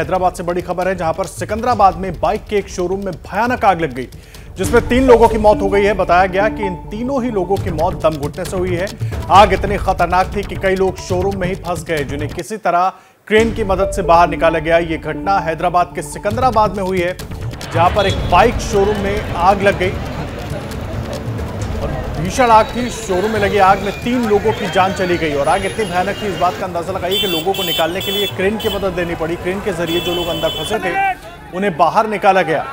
हैदराबाद से बड़ी खबर है, जहां पर सिकंदराबाद में बाइक के एक शोरूम में भयानक आग लग गई, जिसमें 3 लोगों की मौत हो गई है। बताया गया कि इन तीनों ही लोगों की मौत दम घुटने से हुई है। आग इतनी खतरनाक थी कि कई लोग शोरूम में ही फंस गए, जिन्हें किसी तरह क्रेन की मदद से बाहर निकाला गया। ये घटना हैदराबाद के सिकंदराबाद में हुई है, जहां पर एक बाइक शोरूम में आग लग गई और भीषण आग थी। शोरूम में लगी आग में 3 लोगों की जान चली गई और आग इतनी भयानक थी, इस बात का अंदाजा लगाइए कि लोगों को निकालने के लिए क्रेन की मदद लेनी पड़ी। क्रेन के जरिए जो लोग अंदर फंसे थे उन्हें बाहर निकाला गया।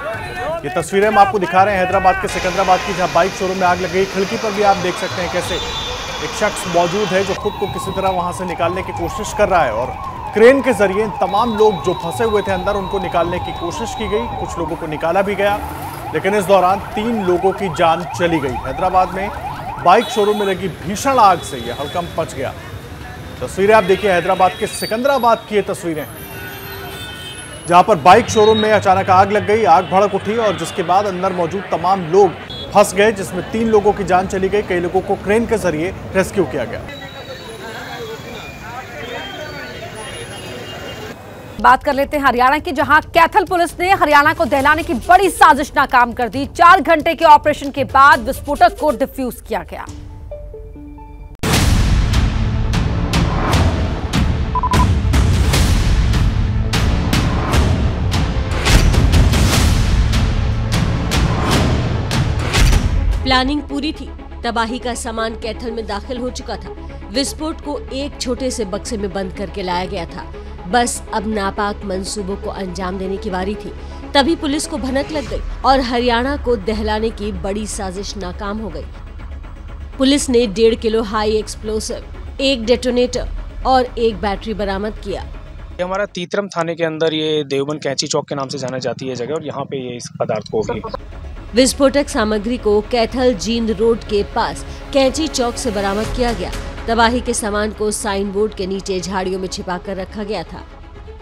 ये तस्वीरें हम आपको दिखा रहे हैं हैदराबाद के सिकंदराबाद की, जहां बाइक शोरूम में आग लग गई। खिड़की पर भी आप देख सकते हैं कैसे एक शख्स मौजूद है जो खुद को किसी तरह वहां से निकालने की कोशिश कर रहा है और क्रेन के जरिए तमाम लोग जो फंसे हुए थे अंदर उनको निकालने की कोशिश की गई। कुछ लोगों को निकाला भी गया, लेकिन इस दौरान 3 लोगों की जान चली गई। हैदराबाद में बाइक शोरूम में लगी भीषण आग से यह हड़कंप मच गया। तस्वीरें आप देखिए हैदराबाद के सिकंदराबाद की ये तस्वीरें, जहां पर बाइक शोरूम में अचानक आग लग गई, आग भड़क उठी और जिसके बाद अंदर मौजूद तमाम लोग फंस गए, जिसमें 3 लोगों की जान चली गई। कई लोगों को क्रेन के जरिए रेस्क्यू किया गया। बात कर लेते हैं हरियाणा की, जहां कैथल पुलिस ने हरियाणा को दहलाने की बड़ी साजिश नाकाम कर दी। 4 घंटे के ऑपरेशन के बाद विस्फोटक को डिफ्यूज किया गया। प्लानिंग पूरी थी, तबाही का सामान कैथल में दाखिल हो चुका था। विस्फोट को एक छोटे से बक्से में बंद करके लाया गया था। बस अब नापाक मंसूबों को अंजाम देने की बारी थी। तभी पुलिस को भनक लग गई और हरियाणा को दहलाने की बड़ी साजिश नाकाम हो गई। पुलिस ने 1.5 किलो हाई एक्सप्लोसिव, 1 डेटोनेटर और 1 बैटरी बरामद किया। ये हमारा तीतरम थाने के अंदर ये देवबंद कैंची चौक के नाम से जाना जाती है जगह, और यहाँ पे ये इस पदार्थ को भी विस्फोटक सामग्री को कैथल जींद रोड के पास कैंची चौक से बरामद किया गया। तबाही के सामान को साइन बोर्ड के नीचे झाड़ियों में छिपाकर रखा गया था।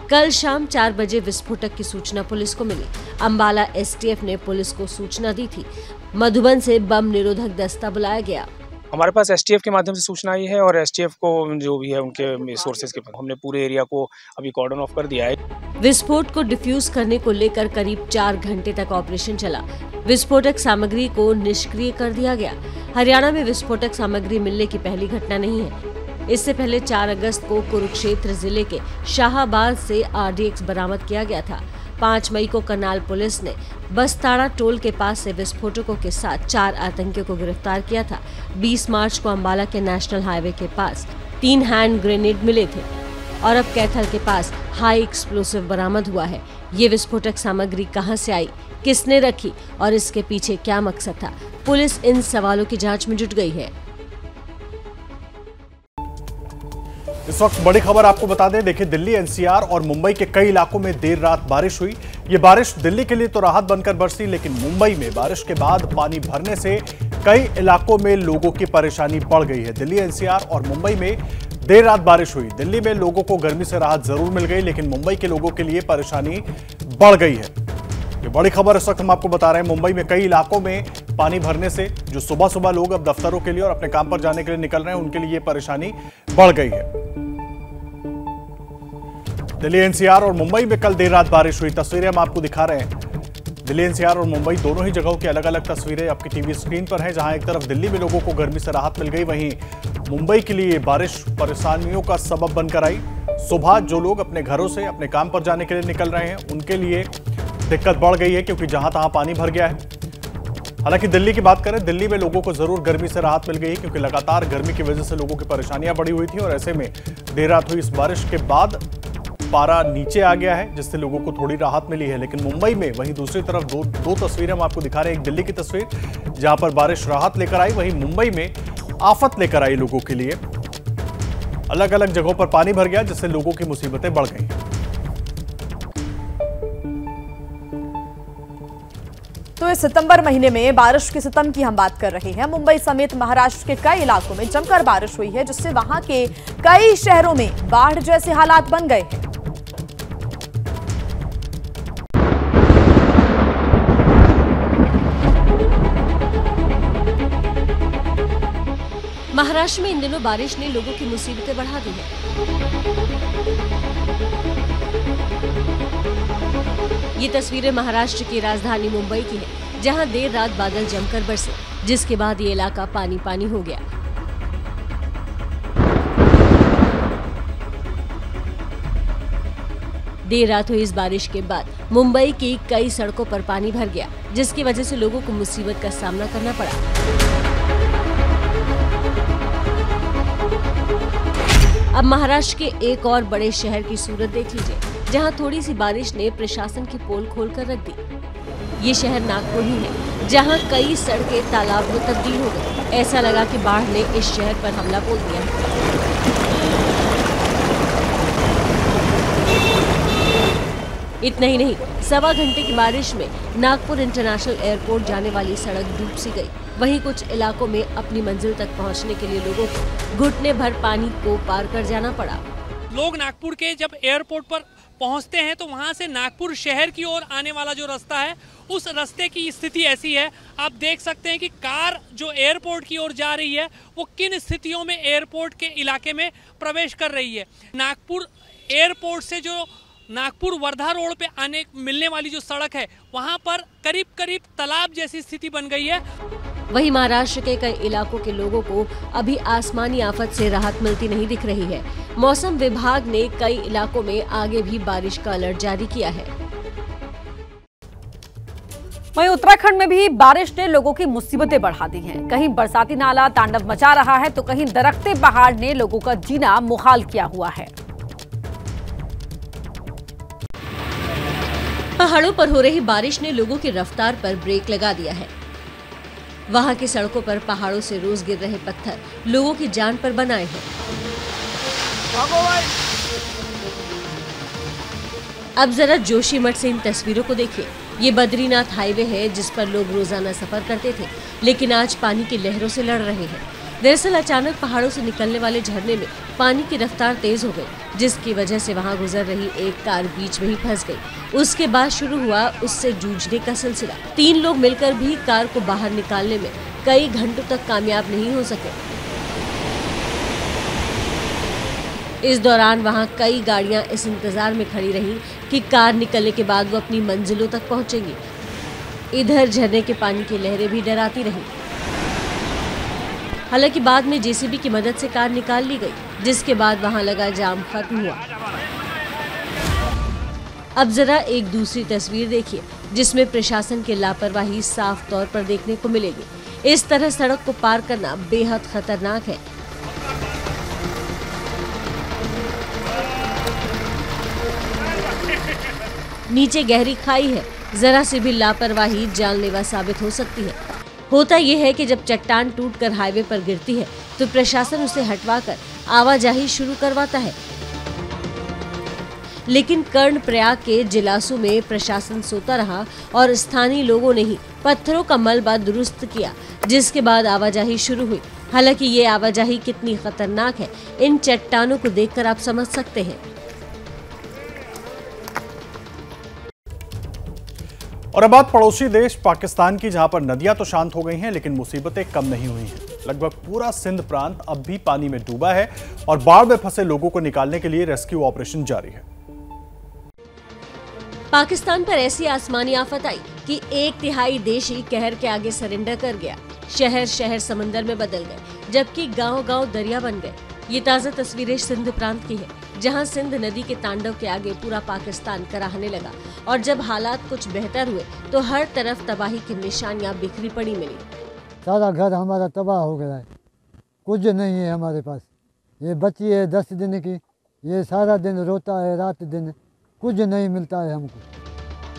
कल शाम 4 बजे विस्फोटक की सूचना पुलिस को मिली। अंबाला एसटीएफ ने पुलिस को सूचना दी थी। मधुबन से बम निरोधक दस्ता बुलाया गया। हमारे पास एसटीएफ के माध्यम से सूचना आई है और एसटीएफ को जो भी है उनके सोर्सेज के हमने पूरे एरिया को अभी कॉर्डन ऑफ कर दिया है। विस्फोट को डिफ्यूज करने को लेकर करीब 4 घंटे तक ऑपरेशन चला। विस्फोटक सामग्री को निष्क्रिय कर दिया गया। हरियाणा में विस्फोटक सामग्री मिलने की पहली घटना नहीं है। इससे पहले 4 अगस्त को कुरुक्षेत्र जिले के शाहाबाद से आरडीएक्स बरामद किया गया था। 5 मई को करनाल पुलिस ने बस्ताड़ा टोल के पास से विस्फोटकों के साथ 4 आतंकियों को गिरफ्तार किया था। 20 मार्च को अंबाला के नेशनल हाईवे के पास 3 हैंड ग्रेनेड मिले थे और अब कैथल के पास हाई एक्सप्लोसिव बरामद हुआ है। ये विस्फोटक सामग्री कहां से आई, किसने रखी और इसके पीछे क्या मकसद था, पुलिस इन सवालों की जांच में जुट गई है। इस वक्त बड़ी खबर आपको बता दें, देखिए दिल्ली, एनसीआर और मुंबई के कई इलाकों में देर रात बारिश हुई। ये बारिश दिल्ली के लिए तो राहत बनकर बरसी, लेकिन मुंबई में बारिश के बाद पानी भरने से कई इलाकों में लोगों की परेशानी बढ़ गई है। दिल्ली, एनसीआर और मुंबई में देर रात बारिश हुई। दिल्ली में लोगों को गर्मी से राहत जरूर मिल गई, लेकिन मुंबई के लोगों के लिए परेशानी बढ़ गई है। ये बड़ी खबर इस वक्त हम आपको बता रहे हैं। मुंबई में कई इलाकों में पानी भरने से जो सुबह सुबह लोग अब दफ्तरों के लिए और अपने काम पर जाने के लिए निकल रहे हैं, उनके लिए परेशानी बढ़ गई है। दिल्ली, एनसीआर और मुंबई में कल देर रात बारिश हुई। तस्वीरें हम आपको दिखा रहे हैं। दिल्ली, एनसीआर और मुंबई दोनों ही जगहों की अलग अलग तस्वीरें आपकी टीवी स्क्रीन पर हैं, जहां एक तरफ दिल्ली में लोगों को गर्मी से राहत मिल गई, वहीं मुंबई के लिए बारिश परेशानियों का सबब बनकर आई। सुबह जो लोग अपने घरों से अपने काम पर जाने के लिए निकल रहे हैं, उनके लिए दिक्कत बढ़ गई है, क्योंकि जहां तहां पानी भर गया है। हालांकि दिल्ली की बात करें, दिल्ली में लोगों को जरूर गर्मी से राहत मिल गई है, क्योंकि लगातार गर्मी की वजह से लोगों की परेशानियां बढ़ी हुई थी और ऐसे में देर रात हुई इस बारिश के बाद पारा नीचे आ गया है, जिससे लोगों को थोड़ी राहत मिली है। लेकिन मुंबई में वहीं दूसरी तरफ दो तस्वीरें हम आपको दिखा रहे हैं। एक दिल्ली की तस्वीर जहां पर बारिश राहत लेकर आई, वहीं मुंबई में आफत लेकर आई लोगों के लिए। अलग अलग जगहों पर पानी भर गया, जिससे लोगों की मुसीबतें बढ़ गई। तो इस सितंबर महीने में बारिश के सितम की हम बात कर रहे हैं। मुंबई समेत महाराष्ट्र के कई इलाकों में जमकर बारिश हुई है, जिससे वहां के कई शहरों में बाढ़ जैसे हालात बन गए हैं। महाराष्ट्र में इन दिनों बारिश ने लोगों की मुसीबतें बढ़ा दी है। ये तस्वीरें महाराष्ट्र की राजधानी मुंबई की है, जहां देर रात बादल जमकर बरसे, जिसके बाद ये इलाका पानी पानी हो गया। देर रात हुई इस बारिश के बाद मुंबई की कई सड़कों पर पानी भर गया, जिसकी वजह से लोगों को मुसीबत का सामना करना पड़ा। अब महाराष्ट्र के एक और बड़े शहर की सूरत देख लीजिए, जहां थोड़ी सी बारिश ने प्रशासन की पोल खोलकर रख दी। ये शहर नागपुर ही है, जहां कई सड़कें तालाब में तब्दील हो गई। ऐसा लगा कि बाढ़ ने इस शहर पर हमला बोल दिया। इतना ही नहीं, सवा घंटे की बारिश में नागपुर इंटरनेशनल एयरपोर्ट जाने वाली सड़क डूब सी गई। वहीं कुछ इलाकों में अपनी मंजिल तक पहुंचने के लिए लोगों को घुटने भर पानी को पार कर जाना पड़ा। लोग नागपुर के जब एयरपोर्ट पर पहुंचते हैं तो वहां से नागपुर शहर की ओर आने वाला जो रास्ता है, उस रास्ते की स्थिति ऐसी है। आप देख सकते हैं कि कार जो एयरपोर्ट की ओर जा रही है, वो किन स्थितियों में एयरपोर्ट के इलाके में प्रवेश कर रही है। नागपुर एयरपोर्ट से जो नागपुर वर्धा रोड पे आने मिलने वाली जो सड़क है, वहां पर करीब करीब तालाब जैसी स्थिति बन गई है। वहीं महाराष्ट्र के कई इलाकों के लोगों को अभी आसमानी आफत से राहत मिलती नहीं दिख रही है। मौसम विभाग ने कई इलाकों में आगे भी बारिश का अलर्ट जारी किया है। वहीं उत्तराखंड में भी बारिश ने लोगों की मुसीबतें बढ़ा दी हैं। कहीं बरसाती नाला तांडव मचा रहा है, तो कहीं दरकते पहाड़ ने लोगों का जीना मुहाल किया हुआ है। पहाड़ों पर हो रही बारिश ने लोगों की रफ्तार पर ब्रेक लगा दिया है। वहां की सड़कों पर पहाड़ों से रोज गिर रहे पत्थर लोगों की जान पर बनाए हैं। अब जरा जोशीमठ से इन तस्वीरों को देखिए। ये बद्रीनाथ हाईवे है, जिस पर लोग रोजाना सफर करते थे, लेकिन आज पानी की लहरों से लड़ रहे हैं। दरअसल अचानक पहाड़ों से निकलने वाले झरने में पानी की रफ्तार तेज हो गई, जिसकी वजह से वहां गुजर रही एक कार बीच में ही फंस गई। उसके बाद शुरू हुआ उससे जूझने का सिलसिला। 3 लोग मिलकर भी कार को बाहर निकालने में कई घंटों तक कामयाब नहीं हो सके। इस दौरान वहां कई गाड़ियां इस इंतजार में खड़ी रहीं कि कार निकलने के बाद वो अपनी मंजिलों तक पहुंचेंगी। इधर झरने के पानी की लहरें भी डराती रहीं। हालांकि बाद में जेसीबी की मदद से कार निकाल ली गई, जिसके बाद वहां लगा जाम खत्म हुआ। अब जरा एक दूसरी तस्वीर देखिए, जिसमें प्रशासन की लापरवाही साफ तौर पर देखने को मिलेगी। इस तरह सड़क को पार करना बेहद खतरनाक है। नीचे गहरी खाई है, जरा सी भी लापरवाही जानलेवा साबित हो सकती है। होता यह है कि जब चट्टान टूटकर हाईवे पर गिरती है, तो प्रशासन उसे हटवाकर आवाजाही शुरू करवाता है। लेकिन कर्णप्रयाग के जिलासू में प्रशासन सोता रहा और स्थानीय लोगों ने ही पत्थरों का मलबा दुरुस्त किया, जिसके बाद आवाजाही शुरू हुई। हालांकि ये आवाजाही कितनी खतरनाक है, इन चट्टानों को देखकर आप समझ सकते हैं। और अब बात पड़ोसी देश पाकिस्तान की, जहां पर नदियां तो शांत हो गई हैं, लेकिन मुसीबतें कम नहीं हुई हैं। लगभग पूरा सिंध प्रांत अब भी पानी में डूबा है और बाढ़ में फंसे लोगों को निकालने के लिए रेस्क्यू ऑपरेशन जारी है। पाकिस्तान पर ऐसी आसमानी आफत आई कि 1/3 देश ही कहर के आगे सरेंडर कर गया। शहर शहर समंदर में बदल गए, जबकि गांव-गांव दरिया बन गए। ये ताज़ा तस्वीरें सिंध प्रांत की है, जहां सिंध नदी के तांडव के आगे पूरा पाकिस्तान कराहने लगा। और जब हालात कुछ बेहतर हुए, तो हर तरफ तबाही की निशानियां बिखरी पड़ी मिली। सारा घर हमारा तबाह हो गया है, कुछ नहीं है हमारे पास। ये बच्ची है 10 दिन की, ये सारा दिन रोता है, रात दिन कुछ नहीं मिलता है हमको।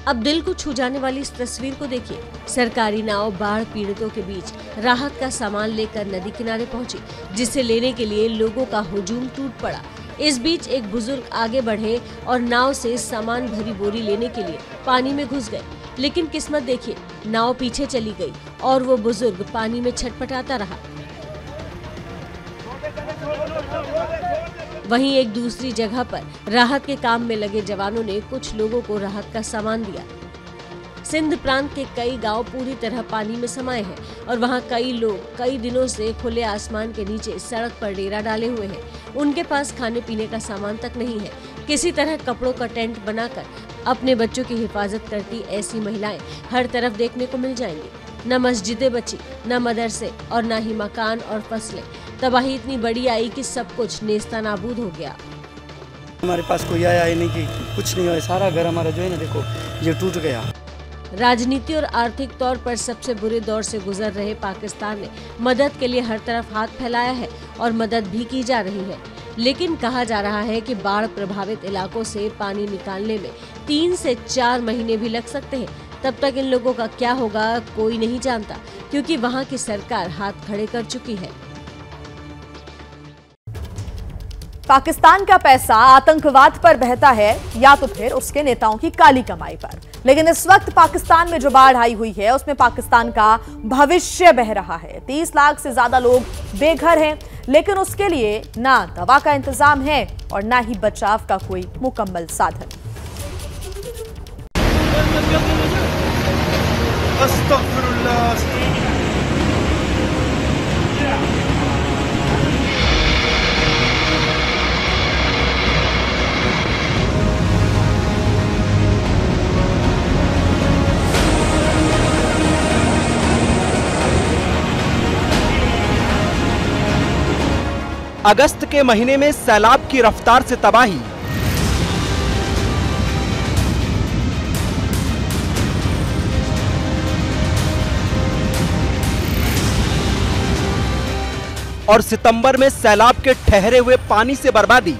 अब दिल को छू जाने वाली इस तस्वीर को देखिए। सरकारी नाव बाढ़ पीड़ितों के बीच राहत का सामान लेकर नदी किनारे पहुंची, जिसे लेने के लिए लोगों का हुजूम टूट पड़ा। इस बीच एक बुजुर्ग आगे बढ़े और नाव से सामान भरी बोरी लेने के लिए पानी में घुस गए। लेकिन किस्मत देखिए, नाव पीछे चली गई और वो बुजुर्ग पानी में छटपटाता रहा। वहीं एक दूसरी जगह पर राहत के काम में लगे जवानों ने कुछ लोगों को राहत का सामान दिया। सिंध प्रांत के कई गांव पूरी तरह पानी में समाये हैं और वहां कई लोग कई दिनों से खुले आसमान के नीचे सड़क पर डेरा डाले हुए हैं। उनके पास खाने पीने का सामान तक नहीं है। किसी तरह कपड़ों का टेंट बनाकर अपने बच्चों की हिफाजत करती ऐसी महिलाएं हर तरफ देखने को मिल जाएंगी। न मस्जिदें बची, न मदरसे और न ही मकान और फसलें। तबाही इतनी बड़ी आई कि सब कुछ नेस्तनाबूद हो गया। हमारे पास कोई आया ही नहीं कि कुछ नहीं हुआ, सारा घर हमारा जो है ना देखो ये टूट गया। राजनीति और आर्थिक तौर पर सबसे बुरे दौर से गुजर रहे पाकिस्तान ने मदद के लिए हर तरफ हाथ फैलाया है और मदद भी की जा रही है। लेकिन कहा जा रहा है कि बाढ़ प्रभावित इलाकों से पानी निकालने में 3 से 4 महीने भी लग सकते हैं। तब तक इन लोगों का क्या होगा कोई नहीं जानता, क्योंकि वहाँ की सरकार हाथ खड़े कर चुकी है। पाकिस्तान का पैसा आतंकवाद पर बहता है या तो फिर उसके नेताओं की काली कमाई पर। लेकिन इस वक्त पाकिस्तान में जो बाढ़ आई हुई है उसमें पाकिस्तान का भविष्य बह रहा है। 30 लाख से ज्यादा लोग बेघर हैं, लेकिन उसके लिए ना दवा का इंतजाम है और ना ही बचाव का कोई मुकम्मल साधन। अगस्त के महीने में सैलाब की रफ्तार से तबाही। और सितंबर में सैलाब के ठहरे हुए पानी से बर्बादी।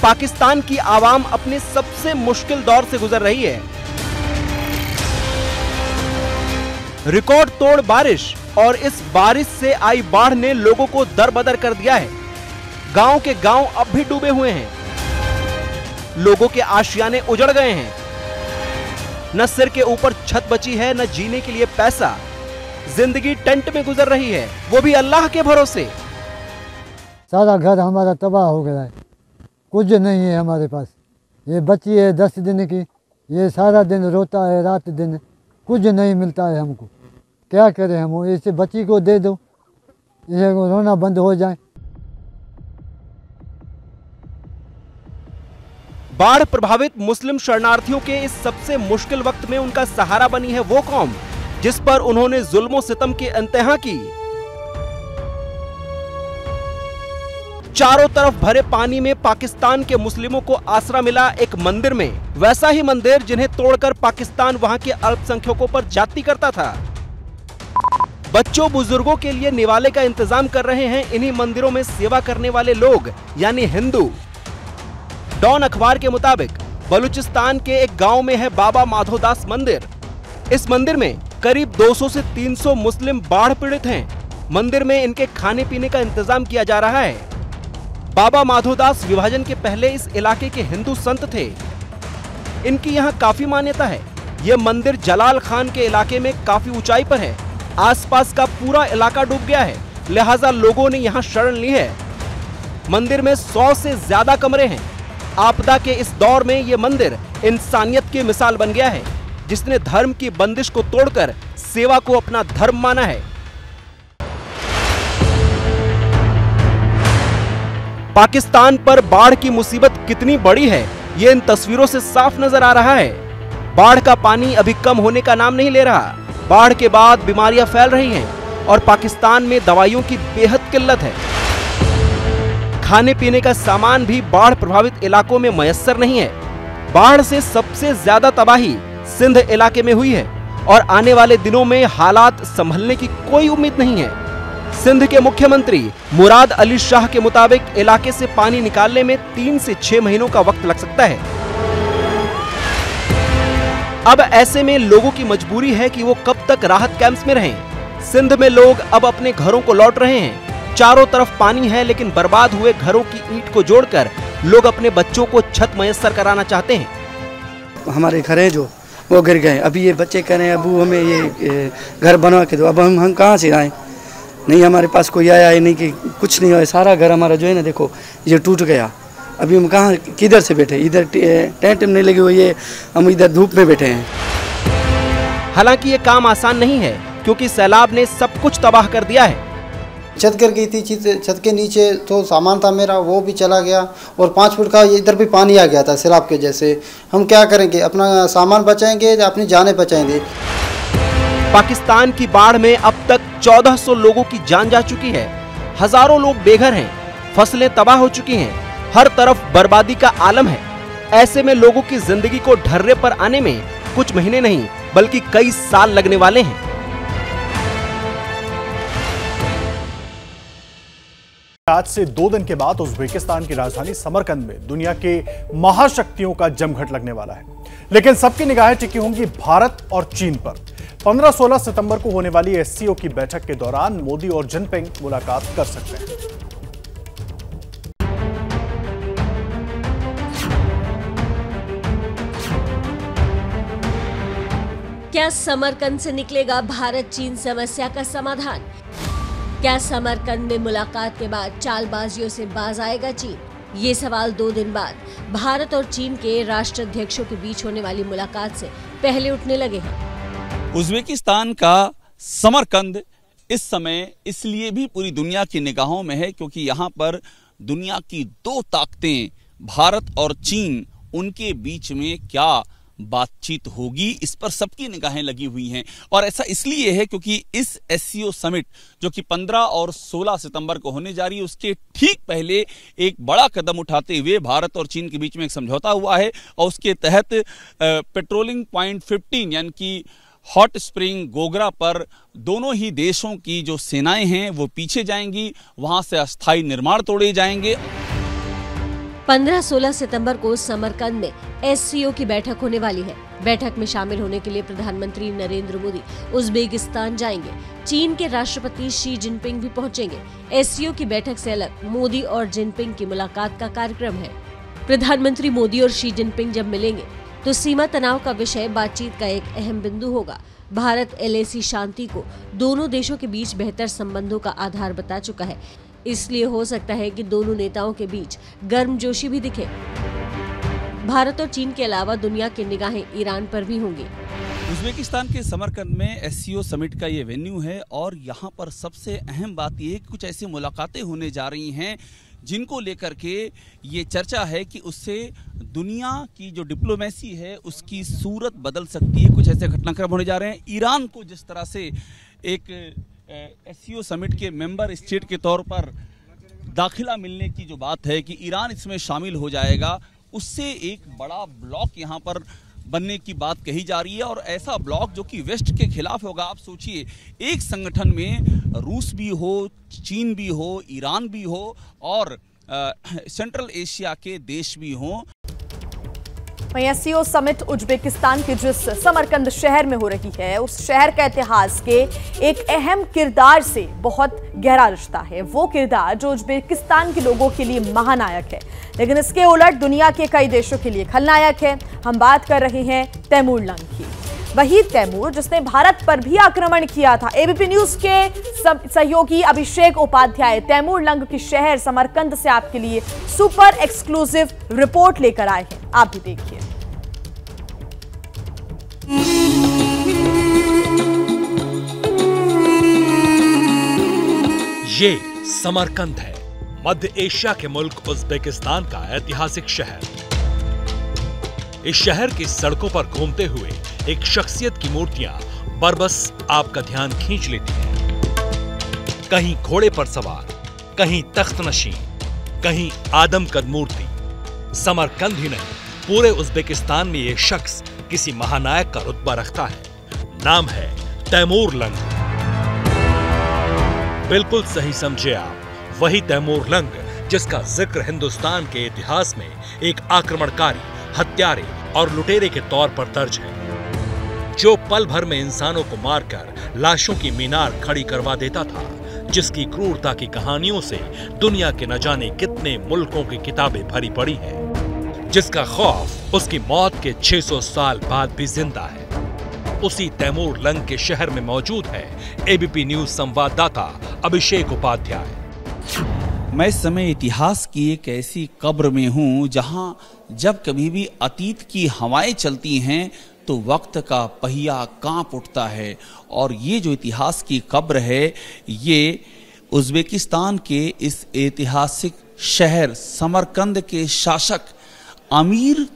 पाकिस्तान की आवाम अपने सबसे मुश्किल दौर से गुजर रही है। रिकॉर्ड तोड़ बारिश और इस बारिश से आई बाढ़ ने लोगों को दरबदर कर दिया है। गांव के गांव अब भी डूबे हुए हैं। लोगों के आशियाने उजड़ गए हैं। न सिर के ऊपर छत बची है, न जीने के लिए पैसा। जिंदगी टेंट में गुजर रही है, वो भी अल्लाह के भरोसे। सारा घर हमारा तबाह हो गया है, कुछ नहीं है हमारे पास। ये बच्ची है 10 दिन की, ये सारा दिन रोता है, रात दिन कुछ नहीं मिलता है हमको। क्या करें हम, इसे बच्ची को दे दो, ये रोना बंद हो जाए। बाढ़ प्रभावित मुस्लिम शरणार्थियों के इस सबसे मुश्किल वक्त में उनका सहारा बनी है वो कौम जिस पर उन्होंने जुल्म सितम की इंतहा की। चारों तरफ भरे पानी में पाकिस्तान के मुस्लिमों को आसरा मिला एक मंदिर में, वैसा ही मंदिर जिन्हें तोड़कर पाकिस्तान वहां के अल्पसंख्यकों पर जाति करता था। बच्चों बुजुर्गों के लिए निवाले का इंतजाम कर रहे हैं इन्हीं मंदिरों में सेवा करने वाले लोग, यानी हिंदू। डॉन अखबार के मुताबिक बलूचिस्तान के एक गांव में है बाबा माधोदास मंदिर। इस मंदिर में करीब 200 से 300 मुस्लिम बाढ़ पीड़ित हैं। मंदिर में इनके खाने पीने का इंतजाम किया जा रहा है। बाबा माधोदास विभाजन के पहले इस इलाके के हिंदू संत थे। इनकी यहाँ काफी मान्यता है। यह मंदिर जलाल खान के इलाके में काफी ऊंचाई पर है। आसपास का पूरा इलाका डूब गया है, लिहाजा लोगों ने यहाँ शरण ली है। मंदिर में 100 से ज्यादा कमरे हैं। आपदा के इस दौर में यह मंदिर इंसानियत की मिसाल बन गया है, जिसने धर्म की बंदिश को तोड़कर सेवा को अपना धर्म माना है। पाकिस्तान पर बाढ़ की मुसीबत कितनी बड़ी है, ये इन तस्वीरों से साफ नजर आ रहा है। बाढ़ का पानी अभी कम होने का नाम नहीं ले रहा। बाढ़ के बाद बीमारियां फैल रही हैं और पाकिस्तान में दवाइयों की बेहद किल्लत है। खाने पीने का सामान भी बाढ़ प्रभावित इलाकों में मयस्सर नहीं है। बाढ़ से सबसे ज्यादा तबाही सिंध इलाके में हुई है और आने वाले दिनों में हालात संभलने की कोई उम्मीद नहीं है। सिंध के मुख्यमंत्री मुराद अली शाह के मुताबिक इलाके से पानी निकालने में 3 से 6 महीनों का वक्त लग सकता है। अब ऐसे में लोगों की मजबूरी है कि वो कब तक राहत कैंप्स में रहें। सिंध में लोग अब अपने घरों को लौट रहे हैं। चारों तरफ पानी है, लेकिन बर्बाद हुए घरों की ईंट को जोड़कर लोग अपने बच्चों को छत मयस्सर कराना चाहते हैं। हमारे घर हैं जो वो गिर गए। अभी ये बच्चे कह रहे हैं अबू हमें ये घर बनवा के दो। अब हम कहाँ से आए? नहीं, हमारे पास कोई आया ही नहीं कि कुछ नहीं हुआ। सारा घर हमारा जो है ना देखो ये टूट गया। अभी हम कहाँ किधर से बैठे? इधर टेंट नहीं लगी हुई है, हम इधर धूप में बैठे हैं। हालांकि ये काम आसान नहीं है, क्योंकि सैलाब ने सब कुछ तबाह कर दिया है। छत गिर गई थी, छत के नीचे तो सामान था मेरा, वो भी चला गया और 5 फुट का इधर भी पानी आ गया था सैलाब के जैसे। हम क्या करेंगे, अपना सामान बचाएंगे या अपनी जानें बचाएंगे। पाकिस्तान की बाढ़ में अब तक 1400 लोगों की जान जा चुकी है, हजारों लोग बेघर हैं, फसलें तबाह हो चुकी हैं, हर तरफ बर्बादी का आलम है। ऐसे में लोगों की जिंदगी को ढर्रे पर आने में कुछ महीने नहीं बल्कि कई साल लगने वाले हैं। आज से 2 दिन के बाद उज्बेकिस्तान की राजधानी समरकंद में दुनिया के महाशक्तियों का जमघट लगने वाला है, लेकिन सबकी निगाहें टिकी होंगी भारत और चीन पर। 15-16 सितंबर को होने वाली एससीओ की बैठक के दौरान मोदी और जिनपिंग मुलाकात कर सकते हैं। क्या समरकंद से निकलेगा भारत चीन समस्या का समाधान? क्या समरकंद में मुलाकात के बाद चालबाजियों से बाज आएगा चीन? ये सवाल 2 दिन बाद भारत और चीन के राष्ट्राध्यक्षों के बीच होने वाली मुलाकात से पहले उठने लगे हैं। उज्बेकिस्तान का समरकंद इस समय इसलिए भी पूरी दुनिया की निगाहों में है क्योंकि यहाँ पर दुनिया की 2 ताकतें भारत और चीन, उनके बीच में क्या बातचीत होगी, इस पर सबकी निगाहें लगी हुई हैं। और ऐसा इसलिए है क्योंकि इस एससीओ समिट जो कि 15 और 16 सितंबर को होने जा रही है, उसके ठीक पहले एक बड़ा कदम उठाते हुए भारत और चीन के बीच में एक समझौता हुआ है और उसके तहत पेट्रोलिंग पॉइंट 15 यानी कि हॉट स्प्रिंग गोगरा पर दोनों ही देशों की जो सेनाएं हैं वो पीछे जाएंगी, वहां से अस्थायी निर्माण तोड़े जाएंगे। 15-16 सितंबर को समरकंद में एससीओ की बैठक होने वाली है। बैठक में शामिल होने के लिए प्रधानमंत्री नरेंद्र मोदी उज्बेकिस्तान जाएंगे। चीन के राष्ट्रपति शी जिनपिंग भी पहुंचेंगे। एससीओ की बैठक से अलग मोदी और जिनपिंग की मुलाकात का कार्यक्रम है। प्रधानमंत्री मोदी और शी जिनपिंग जब मिलेंगे तो सीमा तनाव का विषय बातचीत का एक अहम बिंदु होगा। भारत एलएसी शांति को दोनों देशों के बीच बेहतर संबंधों का आधार बता चुका है, इसलिए हो सकता है कि दोनों नेताओं के बीच गर्मजोशी भी दिखे। भारत और चीन के अलावा दुनिया की निगाहें ईरान पर भी होंगी। उज्बेकिस्तान के समरकंद में एससीओ समिट का ये वेन्यू है और यहाँ पर सबसे अहम बात यह है कि कुछ ऐसी मुलाकातें होने जा रही हैं जिनको लेकर के ये चर्चा है कि उससे दुनिया की जो डिप्लोमेसी है उसकी सूरत बदल सकती है। कुछ ऐसे घटनाक्रम होने जा रहे हैं। ईरान को जिस तरह से एक एससीओ समिट के मेंबर स्टेट के तौर पर दाखिला मिलने की जो बात है कि ईरान इसमें शामिल हो जाएगा, उससे एक बड़ा ब्लॉक यहाँ पर बनने की बात कही जा रही है और ऐसा ब्लॉक जो कि वेस्ट के खिलाफ होगा। आप सोचिए, एक संगठन में रूस भी हो, चीन भी हो, ईरान भी हो और सेंट्रल एशिया के देश भी हों। एससीओ समिट उज्बेकिस्तान के जिस समरकंद शहर में हो रही है, उस शहर का इतिहास के एक अहम किरदार से बहुत गहरा रिश्ता है। वो किरदार जो उज्बेकिस्तान के लोगों के लिए महानायक है, लेकिन इसके उलट दुनिया के कई देशों के लिए खलनायक है। हम बात कर रहे हैं तैमूर लंग की। वही तैमूर जिसने भारत पर भी आक्रमण किया था। एबीपी न्यूज के सहयोगी अभिषेक उपाध्याय तैमूर लंग की शहर समरकंद से आपके लिए सुपर एक्सक्लूसिव रिपोर्ट लेकर आए हैं, आप भी देखिए। ये समरकंद है, मध्य एशिया के मुल्क उज्बेकिस्तान का ऐतिहासिक शहर। इस शहर की सड़कों पर घूमते हुए एक शख्सियत की मूर्तियां बरबस आपका ध्यान खींच लेती हैं। कहीं घोड़े पर सवार, कहीं तख्त नशीं, कहीं आदमकद मूर्ति। समरकंद ही नहीं, पूरे उज्बेकिस्तान में ये शख्स किसी महानायक का रुतबा रखता है। नाम है तैमूर लंग। बिल्कुल सही समझे आप, वही तैमूर लंग जिसका जिक्र हिंदुस्तान के इतिहास में एक आक्रमणकारी, हत्यारे और लुटेरे के तौर पर दर्ज है, जो पल भर में इंसानों को मारकर लाशों की मीनार खड़ी करवा देता था, जिसकी क्रूरता की कहानियों से दुनिया के न जाने कितने मुल्कों की किताबें भरी पड़ी हैं, जिसका खौफ उसकी मौत के 600 साल बाद भी जिंदा है। उसी तैमूर लंग के शहर में मौजूद है एबीपी न्यूज संवाददाता अभिषेक उपाध्याय। मैं इस समय इतिहास की एक ऐसी कब्र में हूं जहां जब कभी भी अतीत की हवाएं चलती हैं तो वक्त का पहिया कांप उठता है। और ये जो इतिहास की कब्र है, ये उज़्बेकिस्तान के इस ऐतिहासिक शहर समरकंद के शासक अमीर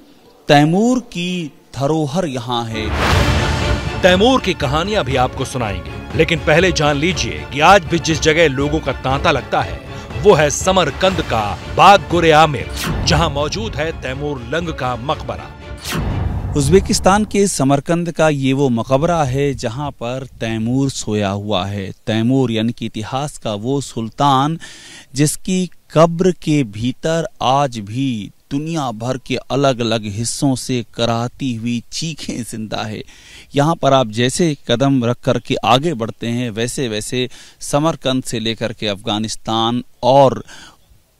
तैमूर की धरोहर यहाँ है। तैमूर की कहानियां भी आपको सुनाएंगे, लेकिन पहले जान लीजिए कि आज भी जिस जगह लोगों का तांता लगता है वो है समरकंद का बाग गुरे आमिर, जहां मौजूद है तैमूर लंग का मकबरा। उज़्बेकिस्तान के समरकंद का ये वो मकबरा है जहां पर तैमूर सोया हुआ है। तैमूर यानी कि इतिहास का वो सुल्तान जिसकी कब्र के भीतर आज भी दुनिया भर के अलग अलग हिस्सों से कराहती हुई चीखें जिंदा है। यहाँ पर आप जैसे कदम रख कर के आगे बढ़ते हैं वैसे वैसे समरकंद से लेकर के अफगानिस्तान और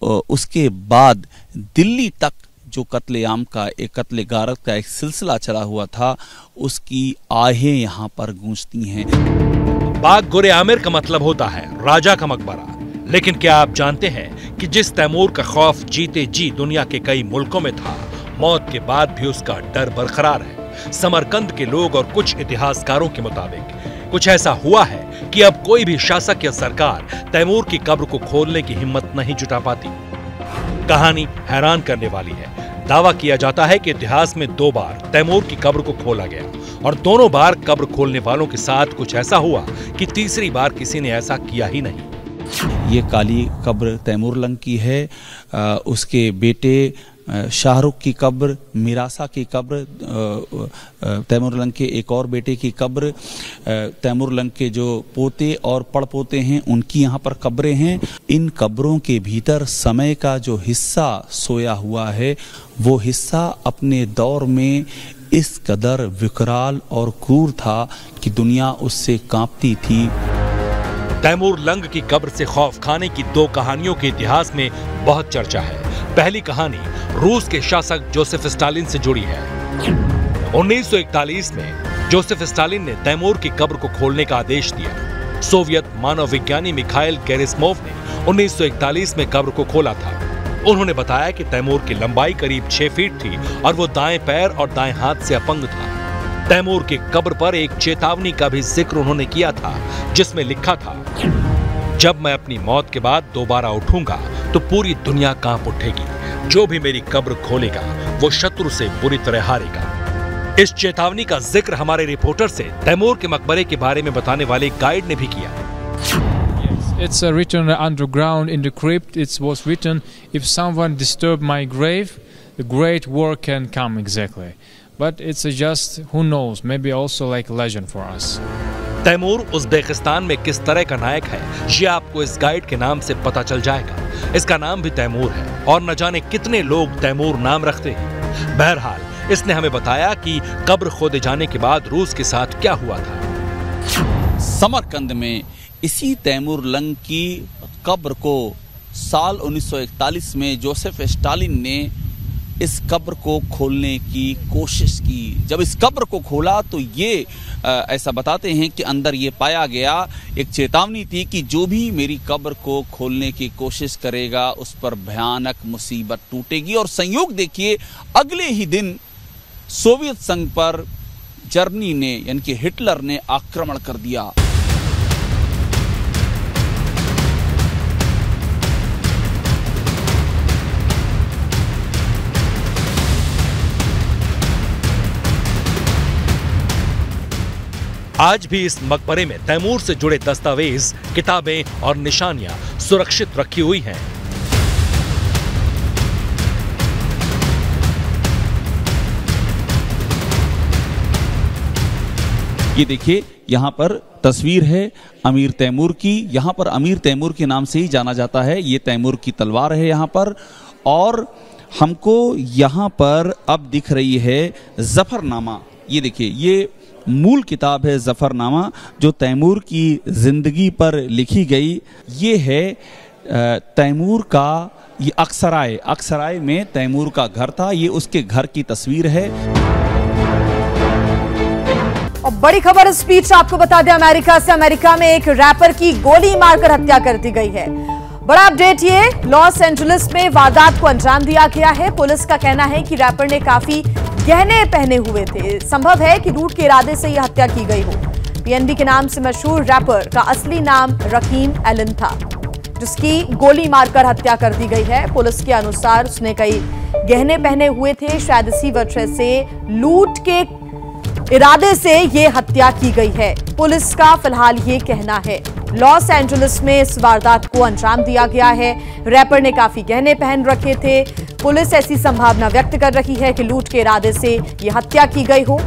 उसके बाद दिल्ली तक जो कत्लेआम का कत्ले गारत का एक सिलसिला चला हुआ था, उसकी आहें यहाँ पर गूंजती हैं। बाग गुरे आमिर का मतलब होता है राजा का मकबरा। लेकिन क्या आप जानते हैं कि जिस तैमूर का खौफ जीते जी दुनिया के कई मुल्कों में था, मौत के बाद भी उसका डर बरकरार है। समरकंद के लोग और कुछ इतिहासकारों के मुताबिक कुछ ऐसा हुआ है कि अब कोई भी शासक या सरकार तैमूर की कब्र को खोलने की हिम्मत नहीं जुटा पाती। कहानी हैरान करने वाली है। दावा किया जाता है कि इतिहास में 2 बार तैमूर की कब्र को खोला गया और दोनों बार कब्र खोलने वालों के साथ कुछ ऐसा हुआ कि तीसरी बार किसी ने ऐसा किया ही नहीं। ये काली कब्र तैमूर लंग की है। उसके बेटे शाहरुख की कब्र, मिरासा की कब्र, तैमूर लंग के एक और बेटे की कब्र, तैमूर लंग के जो पोते और पड़पोते हैं उनकी यहाँ पर कब्रें हैं। इन कब्रों के भीतर समय का जो हिस्सा सोया हुआ है वो हिस्सा अपने दौर में इस कदर विकराल और क्रूर था कि दुनिया उससे कांपती थी। तैमूर लंग की कब्र से खौफ खाने की 2 कहानियों के इतिहास में बहुत चर्चा है। पहली कहानी रूस के शासक जोसेफ स्टालिन से जुड़ी है। 1941 में जोसेफ स्टालिन ने तैमूर की कब्र को खोलने का आदेश दिया। सोवियत मानव विज्ञानी मिखाइल गेरासिमोव ने 1941 में कब्र को खोला था। उन्होंने बताया कि तैमूर की लंबाई करीब 6 फीट थी और वो दाएं पैर और दाएं हाथ से अपंग था। तैमूर की कब्र पर एक चेतावनी का भी जिक्र उन्होंने किया था, जिसमें लिखा था, जब मैं अपनी मौत के बाद दोबारा उठूंगा तो पूरी दुनिया कांप उठेगी। जो भी मेरी कब्र खोलेगा वो शत्रु से बुरी तरह हारेगा। इस चेतावनी का जिक्र हमारे रिपोर्टर से तैमूर के मकबरे के बारे में बताने वाले गाइड ने भी किया। It's written underground in the crypt. It was written, if someone disturb my grave, the great war can come exactly. But it's just, who knows, maybe also like a legend for us. Timur Uzbekistan में किस तरह का नायक है ये आपको इस guide के नाम से पता चल जाएगा। इसका नाम भी तैमूर है और न जाने कितने लोग तैमूर नाम रखते हैं। बहरहाल इसने हमें बताया कि कब्र खोदे जाने के बाद रूस के साथ क्या हुआ था। समरकंद में इसी तैमूर लंग की कब्र को साल 1941 में जोसेफ स्टालिन ने इस कब्र को खोलने की कोशिश की। जब इस कब्र को खोला तो ये ऐसा बताते हैं कि अंदर ये पाया गया, एक चेतावनी थी कि जो भी मेरी कब्र को खोलने की कोशिश करेगा उस पर भयानक मुसीबत टूटेगी। और संयोग देखिए, अगले ही दिन सोवियत संघ पर जर्मनी ने यानी कि हिटलर ने आक्रमण कर दिया। आज भी इस मकबरे में तैमूर से जुड़े दस्तावेज, किताबें और निशानियां सुरक्षित रखी हुई हैं। ये देखिए, यहाँ पर तस्वीर है अमीर तैमूर की। यहाँ पर अमीर तैमूर के नाम से ही जाना जाता है। ये तैमूर की तलवार है यहाँ पर। और हमको यहाँ पर अब दिख रही है जफरनामा। ये देखिए, ये मूल किताब है जफरनामा, जो तैमूर की जिंदगी पर लिखी गई। ये है तैमूर का, ये अक्सराय में तैमूर का घर था। ये उसके घर की तस्वीर है। और बड़ी खबर इस बीच आपको बता दें अमेरिका से। अमेरिका में एक रैपर की गोली मारकर हत्या कर दी गई है। बड़ा अपडेट, ये लॉस एंजलिस में वारदात को अंजाम दिया गया है। पुलिस का कहना है कि रैपर ने काफी गहने पहने हुए थे। संभव है कि लूट के इरादे से यह हत्या की गई हो। पीएनबी के नाम से मशहूर रैपर का असली नाम रकीम एलन था। जिसकी गोली मारकर हत्या कर दी गई है। पुलिस के अनुसार उसने कई गहने पहने हुए थे, शायद इसी वजह से लूट के इरादे से ये हत्या की गई है। पुलिस का फिलहाल ये कहना है। लॉस एंजलिस में इस वारदात को अंजाम दिया गया है। रैपर ने काफी गहने पहन रखे थे। पुलिस ऐसी संभावना व्यक्त कर रही है कि लूट के इरादे से ये हत्या की गई हो।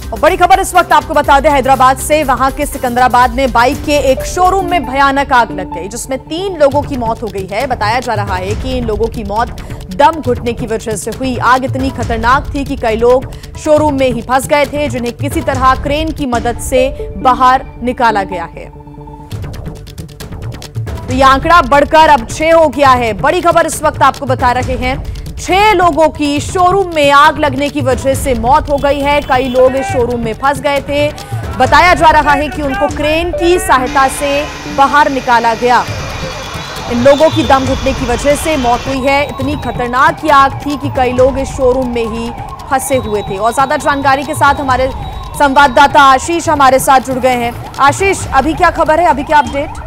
और बड़ी खबर इस वक्त आपको बता दें हैदराबाद से, वहां के सिकंदराबाद में बाइक के एक शोरूम में भयानक आग लग गई, जिसमें 3 लोगों की मौत हो गई है। बताया जा रहा है कि इन लोगों की मौत दम घुटने की वजह से हुई। आग इतनी खतरनाक थी कि कई लोग शोरूम में ही फंस गए थे, जिन्हें किसी तरह क्रेन की मदद से बाहर निकाला गया है। तो यह आंकड़ा बढ़कर अब 6 हो गया है। बड़ी खबर इस वक्त आपको बता रहे हैं, 6 लोगों की शोरूम में आग लगने की वजह से मौत हो गई है। कई लोग इस शोरूम में फंस गए थे। बताया जा रहा है कि उनको क्रेन की सहायता से बाहर निकाला गया। इन लोगों की दम घुटने की वजह से मौत हुई है। इतनी खतरनाक आग थी कि कई लोग इस शोरूम में ही फंसे हुए थे। और ज्यादा जानकारी के साथ हमारे संवाददाता आशीष हमारे साथ जुड़ गए हैं। आशीष, अभी क्या खबर है, अभी क्या अपडेट?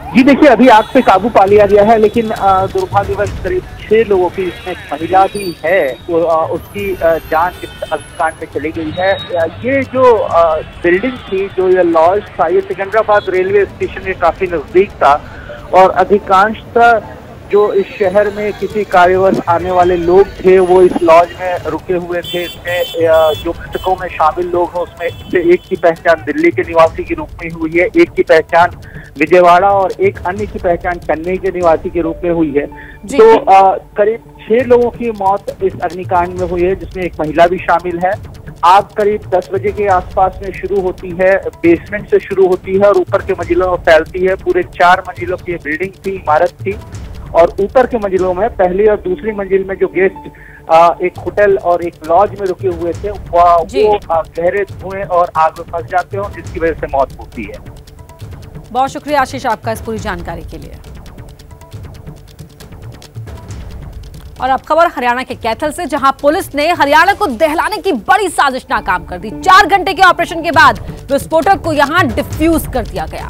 जी देखिए, अभी आग पे काबू पा लिया गया है, लेकिन दुर्भाग्यवश करीब 6 लोगों की, इसमें एक महिला भी है, वो उसकी जान इस अग्निकांड में चली गई है। ये जो बिल्डिंग थी, जो ये लॉज था, ये सिकंदराबाद रेलवे स्टेशन के काफी नजदीक था और अधिकांशतः जो इस शहर में किसी कार्यवश आने वाले लोग थे वो इस लॉज में रुके हुए थे। इसमें जो मृतकों में शामिल लोग हैं उसमें से एक की पहचान दिल्ली के निवासी के रूप में हुई है, एक की पहचान विजयवाड़ा और एक अन्य की पहचान चेन्नई के निवासी के रूप में हुई है। तो करीब 6 लोगों की मौत इस अग्निकांड में हुई है, जिसमें एक महिला भी शामिल है। आग करीब 10 बजे के आसपास में शुरू होती है, बेसमेंट से शुरू होती है और ऊपर के मंजिलों में फैलती है। पूरे 4 मंजिलों की बिल्डिंग थी, इमारत थी और ऊपर के मंजिलों में पहली और दूसरी मंजिल में जो गेस्ट एक होटल और एक लॉज में रुके हुए थे वो गहरे धुएं और आग में फंस जाते हैं, जिसकी वजह से मौत होती है। बहुत शुक्रिया आशीष आपका इस पूरी जानकारी के लिए। और अब खबर हरियाणा के कैथल से, जहां पुलिस ने हरियाणा को दहलाने की बड़ी साजिश नाकाम कर दी। 4 घंटे के ऑपरेशन के बाद विस्फोटक को यहां डिफ्यूज कर दिया गया।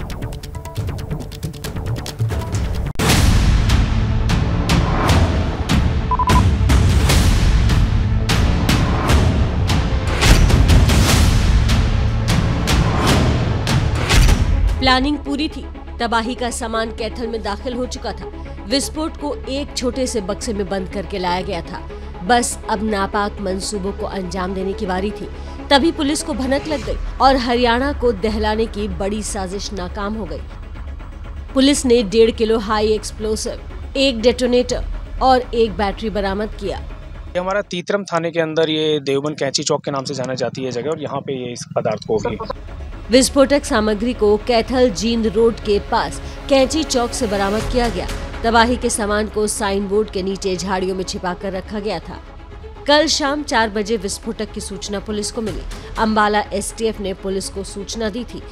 प्लानिंग पूरी थी, तबाही का सामान कैथल में दाखिल हो चुका था। विस्फोट को एक छोटे से बक्से में बंद करके लाया गया था। बस अब नापाक मंसूबों को अंजाम देने की बारी थी। तभी पुलिस को भनक लग गई और हरियाणा को दहलाने की बड़ी साजिश नाकाम हो गई। पुलिस ने 1.5 किलो हाई एक्सप्लोसिव, 1 डेटोनेटर और 1 बैटरी बरामद किया। ये हमारा तीतरम थाने के अंदर ये देवबंद कैंची चौक के नाम से जाना जाती है जगह, और यहाँ पे ये इस पदार्थ को भी विस्फोटक सामग्री को कैथल जींद रोड के पास कैंची चौक से बरामद किया गया। तबाही के सामान को साइन बोर्ड के नीचे झाड़ियों में छिपाकर रखा गया था। कल शाम 4 बजे विस्फोटक की सूचना पुलिस को मिली। अंबाला एसटीएफ ने पुलिस को सूचना दी थी।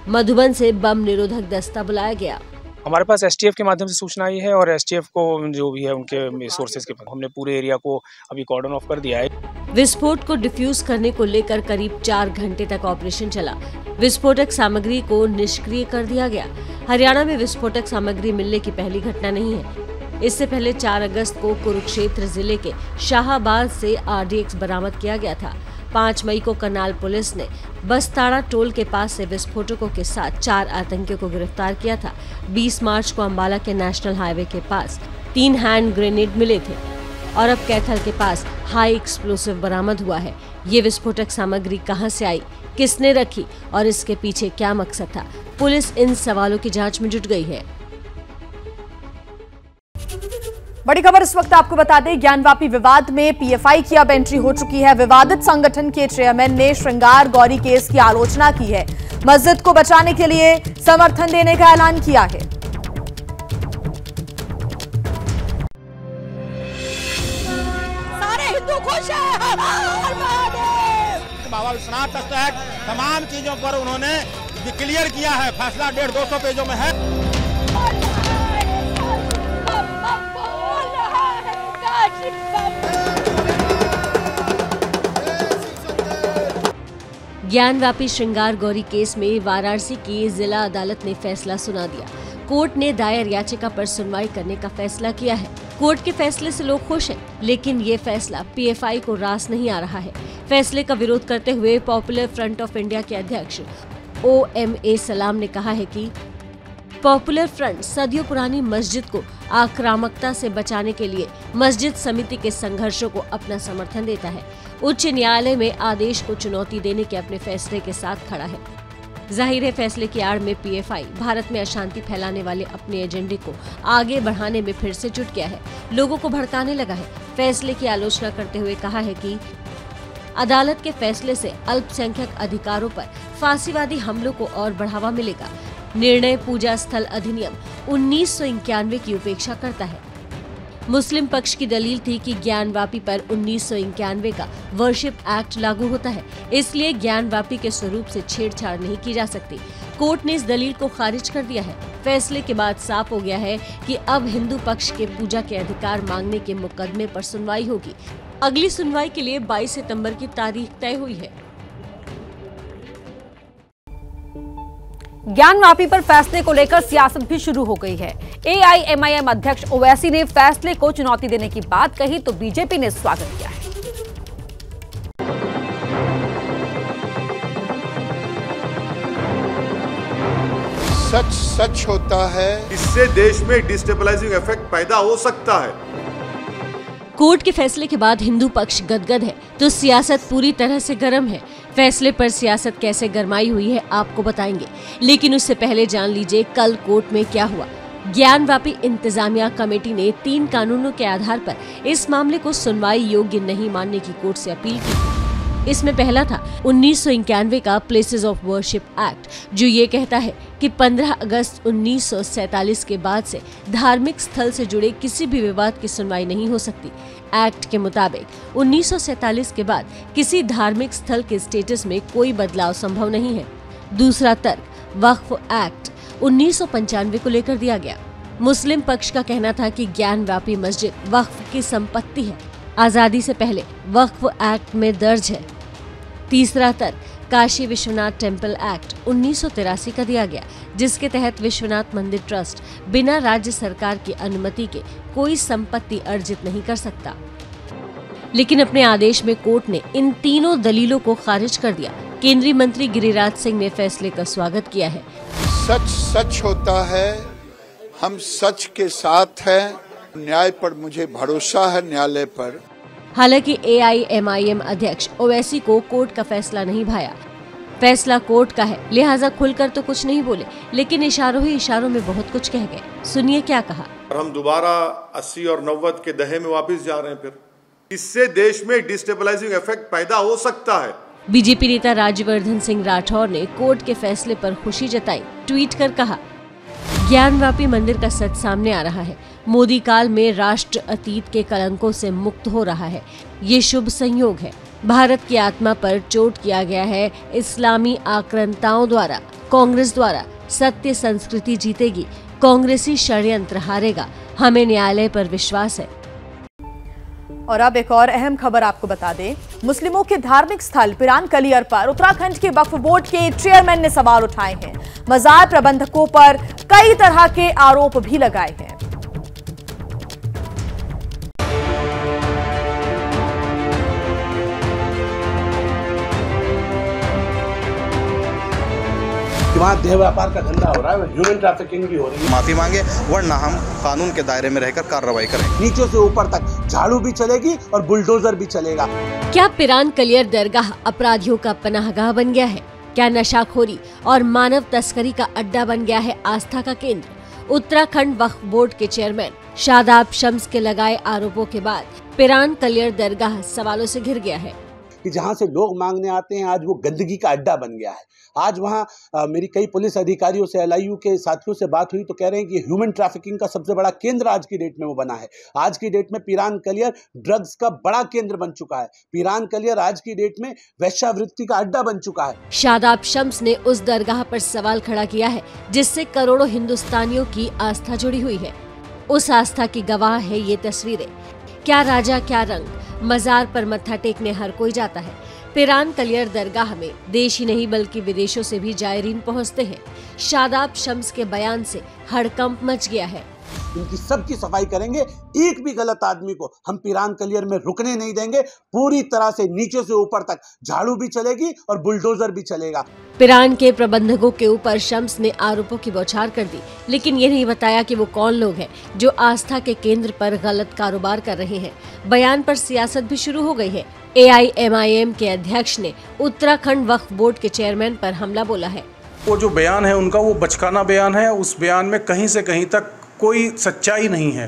मधुबन से बम निरोधक दस्ता बुलाया गया। हमारे पास एसटीएफ के माध्यम से सूचना आई है और एसटीएफ को जो भी है उनके सोर्सेज के हमने पूरे एरिया को अभी कॉर्डन ऑफ कर दिया है। विस्फोट को डिफ्यूज करने को लेकर करीब 4 घंटे तक ऑपरेशन चला। विस्फोटक सामग्री को निष्क्रिय कर दिया गया। हरियाणा में विस्फोटक सामग्री मिलने की पहली घटना नहीं है। इससे पहले 4 अगस्त को कुरुक्षेत्र जिले के शाहाबाद से RDX बरामद किया गया था। 5 मई को करनाल पुलिस ने बस्ताड़ा टोल के पास से विस्फोटकों के साथ 4 आतंकियों को गिरफ्तार किया था। 20 मार्च को अंबाला के नेशनल हाईवे के पास 3 हैंड ग्रेनेड मिले थे और अब कैथल के पास हाई एक्सप्लोसिव बरामद हुआ है। ये विस्फोटक सामग्री कहां से आई, किसने रखी और इसके पीछे क्या मकसद था, पुलिस इन सवालों की जांच में जुट गई है। बड़ी खबर इस वक्त आपको बता दें, ज्ञानवापी विवाद में पीएफआई की अब एंट्री हो चुकी है। विवादित संगठन के चेयरमैन ने श्रृंगार गौरी केस की आलोचना की है। मस्जिद को बचाने के लिए समर्थन देने का ऐलान किया है। सारे हिंदू खुश हैं। हर हर महादेव। बाबा विश्वनाथ ट्रस्ट एक्ट तमाम चीजों पर उन्होंने क्लियर किया है। फैसला 150-200 पेजों में है। ज्ञानवापी श्रृंगार गौरी केस में वाराणसी की जिला अदालत ने फैसला सुना दिया। कोर्ट ने दायर याचिका पर सुनवाई करने का फैसला किया है। कोर्ट के फैसले से लोग खुश हैं, लेकिन ये फैसला पीएफआई को रास नहीं आ रहा है। फैसले का विरोध करते हुए पॉपुलर फ्रंट ऑफ इंडिया के अध्यक्ष OMA सलाम ने कहा है कि पॉपुलर फ्रंट सदियों पुरानी मस्जिद को आक्रामकता से बचाने के लिए मस्जिद समिति के संघर्षों को अपना समर्थन देता है। उच्च न्यायालय में आदेश को चुनौती देने के अपने फैसले के साथ खड़ा है। जाहिर है फैसले की आड़ में पीएफआई भारत में अशांति फैलाने वाले अपने एजेंडे को आगे बढ़ाने में फिर से जुट गया है, लोगों को भड़काने लगा है। फैसले की आलोचना करते हुए कहा है कि अदालत के फैसले से अल्पसंख्यक अधिकारों पर फांसीवादी हमलों को और बढ़ावा मिलेगा। निर्णय पूजा स्थल अधिनियम 1991 की उपेक्षा करता है। मुस्लिम पक्ष की दलील थी कि ज्ञानवापी पर 1991 का वर्शिप एक्ट लागू होता है, इसलिए ज्ञानवापी के स्वरूप से छेड़छाड़ नहीं की जा सकती। कोर्ट ने इस दलील को खारिज कर दिया है। फैसले के बाद साफ हो गया है कि अब हिंदू पक्ष के पूजा के अधिकार मांगने के मुकदमे पर सुनवाई होगी। अगली सुनवाई के लिए 22 सितंबर की तारीख तय हुई है। ज्ञानवापी पर फैसले को लेकर सियासत भी शुरू हो गई है। AIMIM अध्यक्ष ओवैसी ने फैसले को चुनौती देने की बात कही तो बीजेपी ने स्वागत किया है। सच सच होता है, इससे देश में डिस्टेबलाइजिंग इफेक्ट पैदा हो सकता है। कोर्ट के फैसले के बाद हिंदू पक्ष गदगद है तो सियासत पूरी तरह से गर्म है। फैसले पर सियासत कैसे गरमाई हुई है आपको बताएंगे, लेकिन उससे पहले जान लीजिए कल कोर्ट में क्या हुआ। ज्ञानवापी इंतजामिया कमेटी ने 3 कानूनों के आधार पर इस मामले को सुनवाई योग्य नहीं मानने की कोर्ट से अपील की। इसमें पहला था 1991 का प्लेसेस ऑफ वर्शिप एक्ट, जो ये कहता है कि 15 अगस्त 1947 के बाद से धार्मिक स्थल से जुड़े किसी भी विवाद की सुनवाई नहीं हो सकती। एक्ट के मुताबिक 1947 के बाद किसी धार्मिक स्थल के स्टेटस में कोई बदलाव संभव नहीं है। दूसरा तर्क वक्फ एक्ट 1995 को लेकर दिया गया। मुस्लिम पक्ष का कहना था कि ज्ञानवापी मस्जिद वक्फ की संपत्ति है, आजादी से पहले वक्फ एक्ट में दर्ज है। तीसरा तर्क काशी विश्वनाथ टेम्पल एक्ट 1983 का दिया गया, जिसके तहत विश्वनाथ मंदिर ट्रस्ट बिना राज्य सरकार की अनुमति के कोई संपत्ति अर्जित नहीं कर सकता। लेकिन अपने आदेश में कोर्ट ने इन तीनों दलीलों को खारिज कर दिया। केंद्रीय मंत्री गिरिराज सिंह ने फैसले का स्वागत किया है। सच सच होता है, हम सच के साथ हैं, न्याय पर मुझे भरोसा है, न्यायालय पर। हालांकि AIMIM अध्यक्ष ओवैसी को कोर्ट का फैसला नहीं भाया। फैसला कोर्ट का है, लिहाजा खुलकर तो कुछ नहीं बोले, लेकिन इशारों ही इशारों में बहुत कुछ कह गए। सुनिए क्या कहा। हम दोबारा 80 और 90 के दहे में वापस जा रहे हैं। फिर इससे देश में डिस्टेबलाइजिंग इफेक्ट पैदा हो सकता है। बीजेपी नेता राज्यवर्धन सिंह राठौर ने कोर्ट के फैसले पर खुशी जताई। ट्वीट कर कहा, ज्ञानवापी मंदिर का सच सामने आ रहा है। मोदी काल में राष्ट्र अतीत के कलंकों से मुक्त हो रहा है। ये शुभ संयोग है। भारत की आत्मा पर चोट किया गया है इस्लामी आक्रांताओं द्वारा। कांग्रेस द्वारा सत्य संस्कृति जीतेगी, कांग्रेसी षड्यंत्र हारेगा। हमें न्यायालय पर विश्वास है। और अब एक और अहम खबर आपको बता दें। मुस्लिमों के धार्मिक स्थल पिरान कलियर पर उत्तराखंड के वक्फ बोर्ड के चेयरमैन ने सवाल उठाए हैं। मजार प्रबंधकों पर कई तरह के आरोप भी लगाए हैं। वहाँ देह व्यापार का धंधा हो रहा है, ह्यूमन ट्रैफिकिंग भी हो रही है। माफी मांगे, वरना हम कानून के दायरे में रहकर कार्रवाई करें। नीचे से ऊपर तक झाड़ू भी चलेगी और बुलडोजर भी चलेगा। क्या पिरान कलियर दरगाह अपराधियों का पनाहगाह बन गया है? क्या नशाखोरी और मानव तस्करी का अड्डा बन गया है आस्था का केंद्र? उत्तराखंड वक्फ बोर्ड के चेयरमैन शादाब शम्स के लगाए आरोपों के बाद पिरान कलियर दरगाह सवालों से घिर गया है कि जहाँ से लोग मांगने आते हैं, आज वो गंदगी का अड्डा बन गया है। आज वहाँ मेरी कई पुलिस अधिकारियों से, LIU के साथियों से बात हुई तो कह रहे हैं कि ह्यूमन ट्रैफिकिंग का सबसे बड़ा केंद्र आज की डेट में वो बना है। आज की डेट में पिरान कलियर ड्रग्स का बड़ा केंद्र बन चुका है। पिरान कलियर आज की डेट में वेश्यावृत्ति का अड्डा बन चुका है। शादाब शम्स ने उस दरगाह पर सवाल खड़ा किया है जिससे करोड़ों हिंदुस्तानियों की आस्था जुड़ी हुई है। उस आस्था की गवाह है ये तस्वीरें। क्या राजा क्या रंग, मजार पर मत्था टेकने हर कोई जाता है। पिरान कलियर दरगाह में देश ही नहीं बल्कि विदेशों से भी जायरीन पहुंचते हैं। शादाब शम्स के बयान से हड़कंप मच गया है। इनकी सबकी सफाई करेंगे, एक भी गलत आदमी को हम पिरान कलियर में रुकने नहीं देंगे। पूरी तरह से नीचे से ऊपर तक झाड़ू भी चलेगी और बुलडोजर भी चलेगा। पिरान के प्रबंधकों के ऊपर शम्स ने आरोपों की बौछार कर दी, लेकिन ये नहीं बताया कि वो कौन लोग हैं जो आस्था के केंद्र पर गलत कारोबार कर रहे हैं। बयान पर सियासत भी शुरू हो गई है। AIMIM के अध्यक्ष ने उत्तराखंड वक्फ बोर्ड के चेयरमैन पर हमला बोला है। वो जो बयान है उनका, वो बचकाना बयान है। उस बयान में कहीं से कहीं तक कोई सच्चाई नहीं है।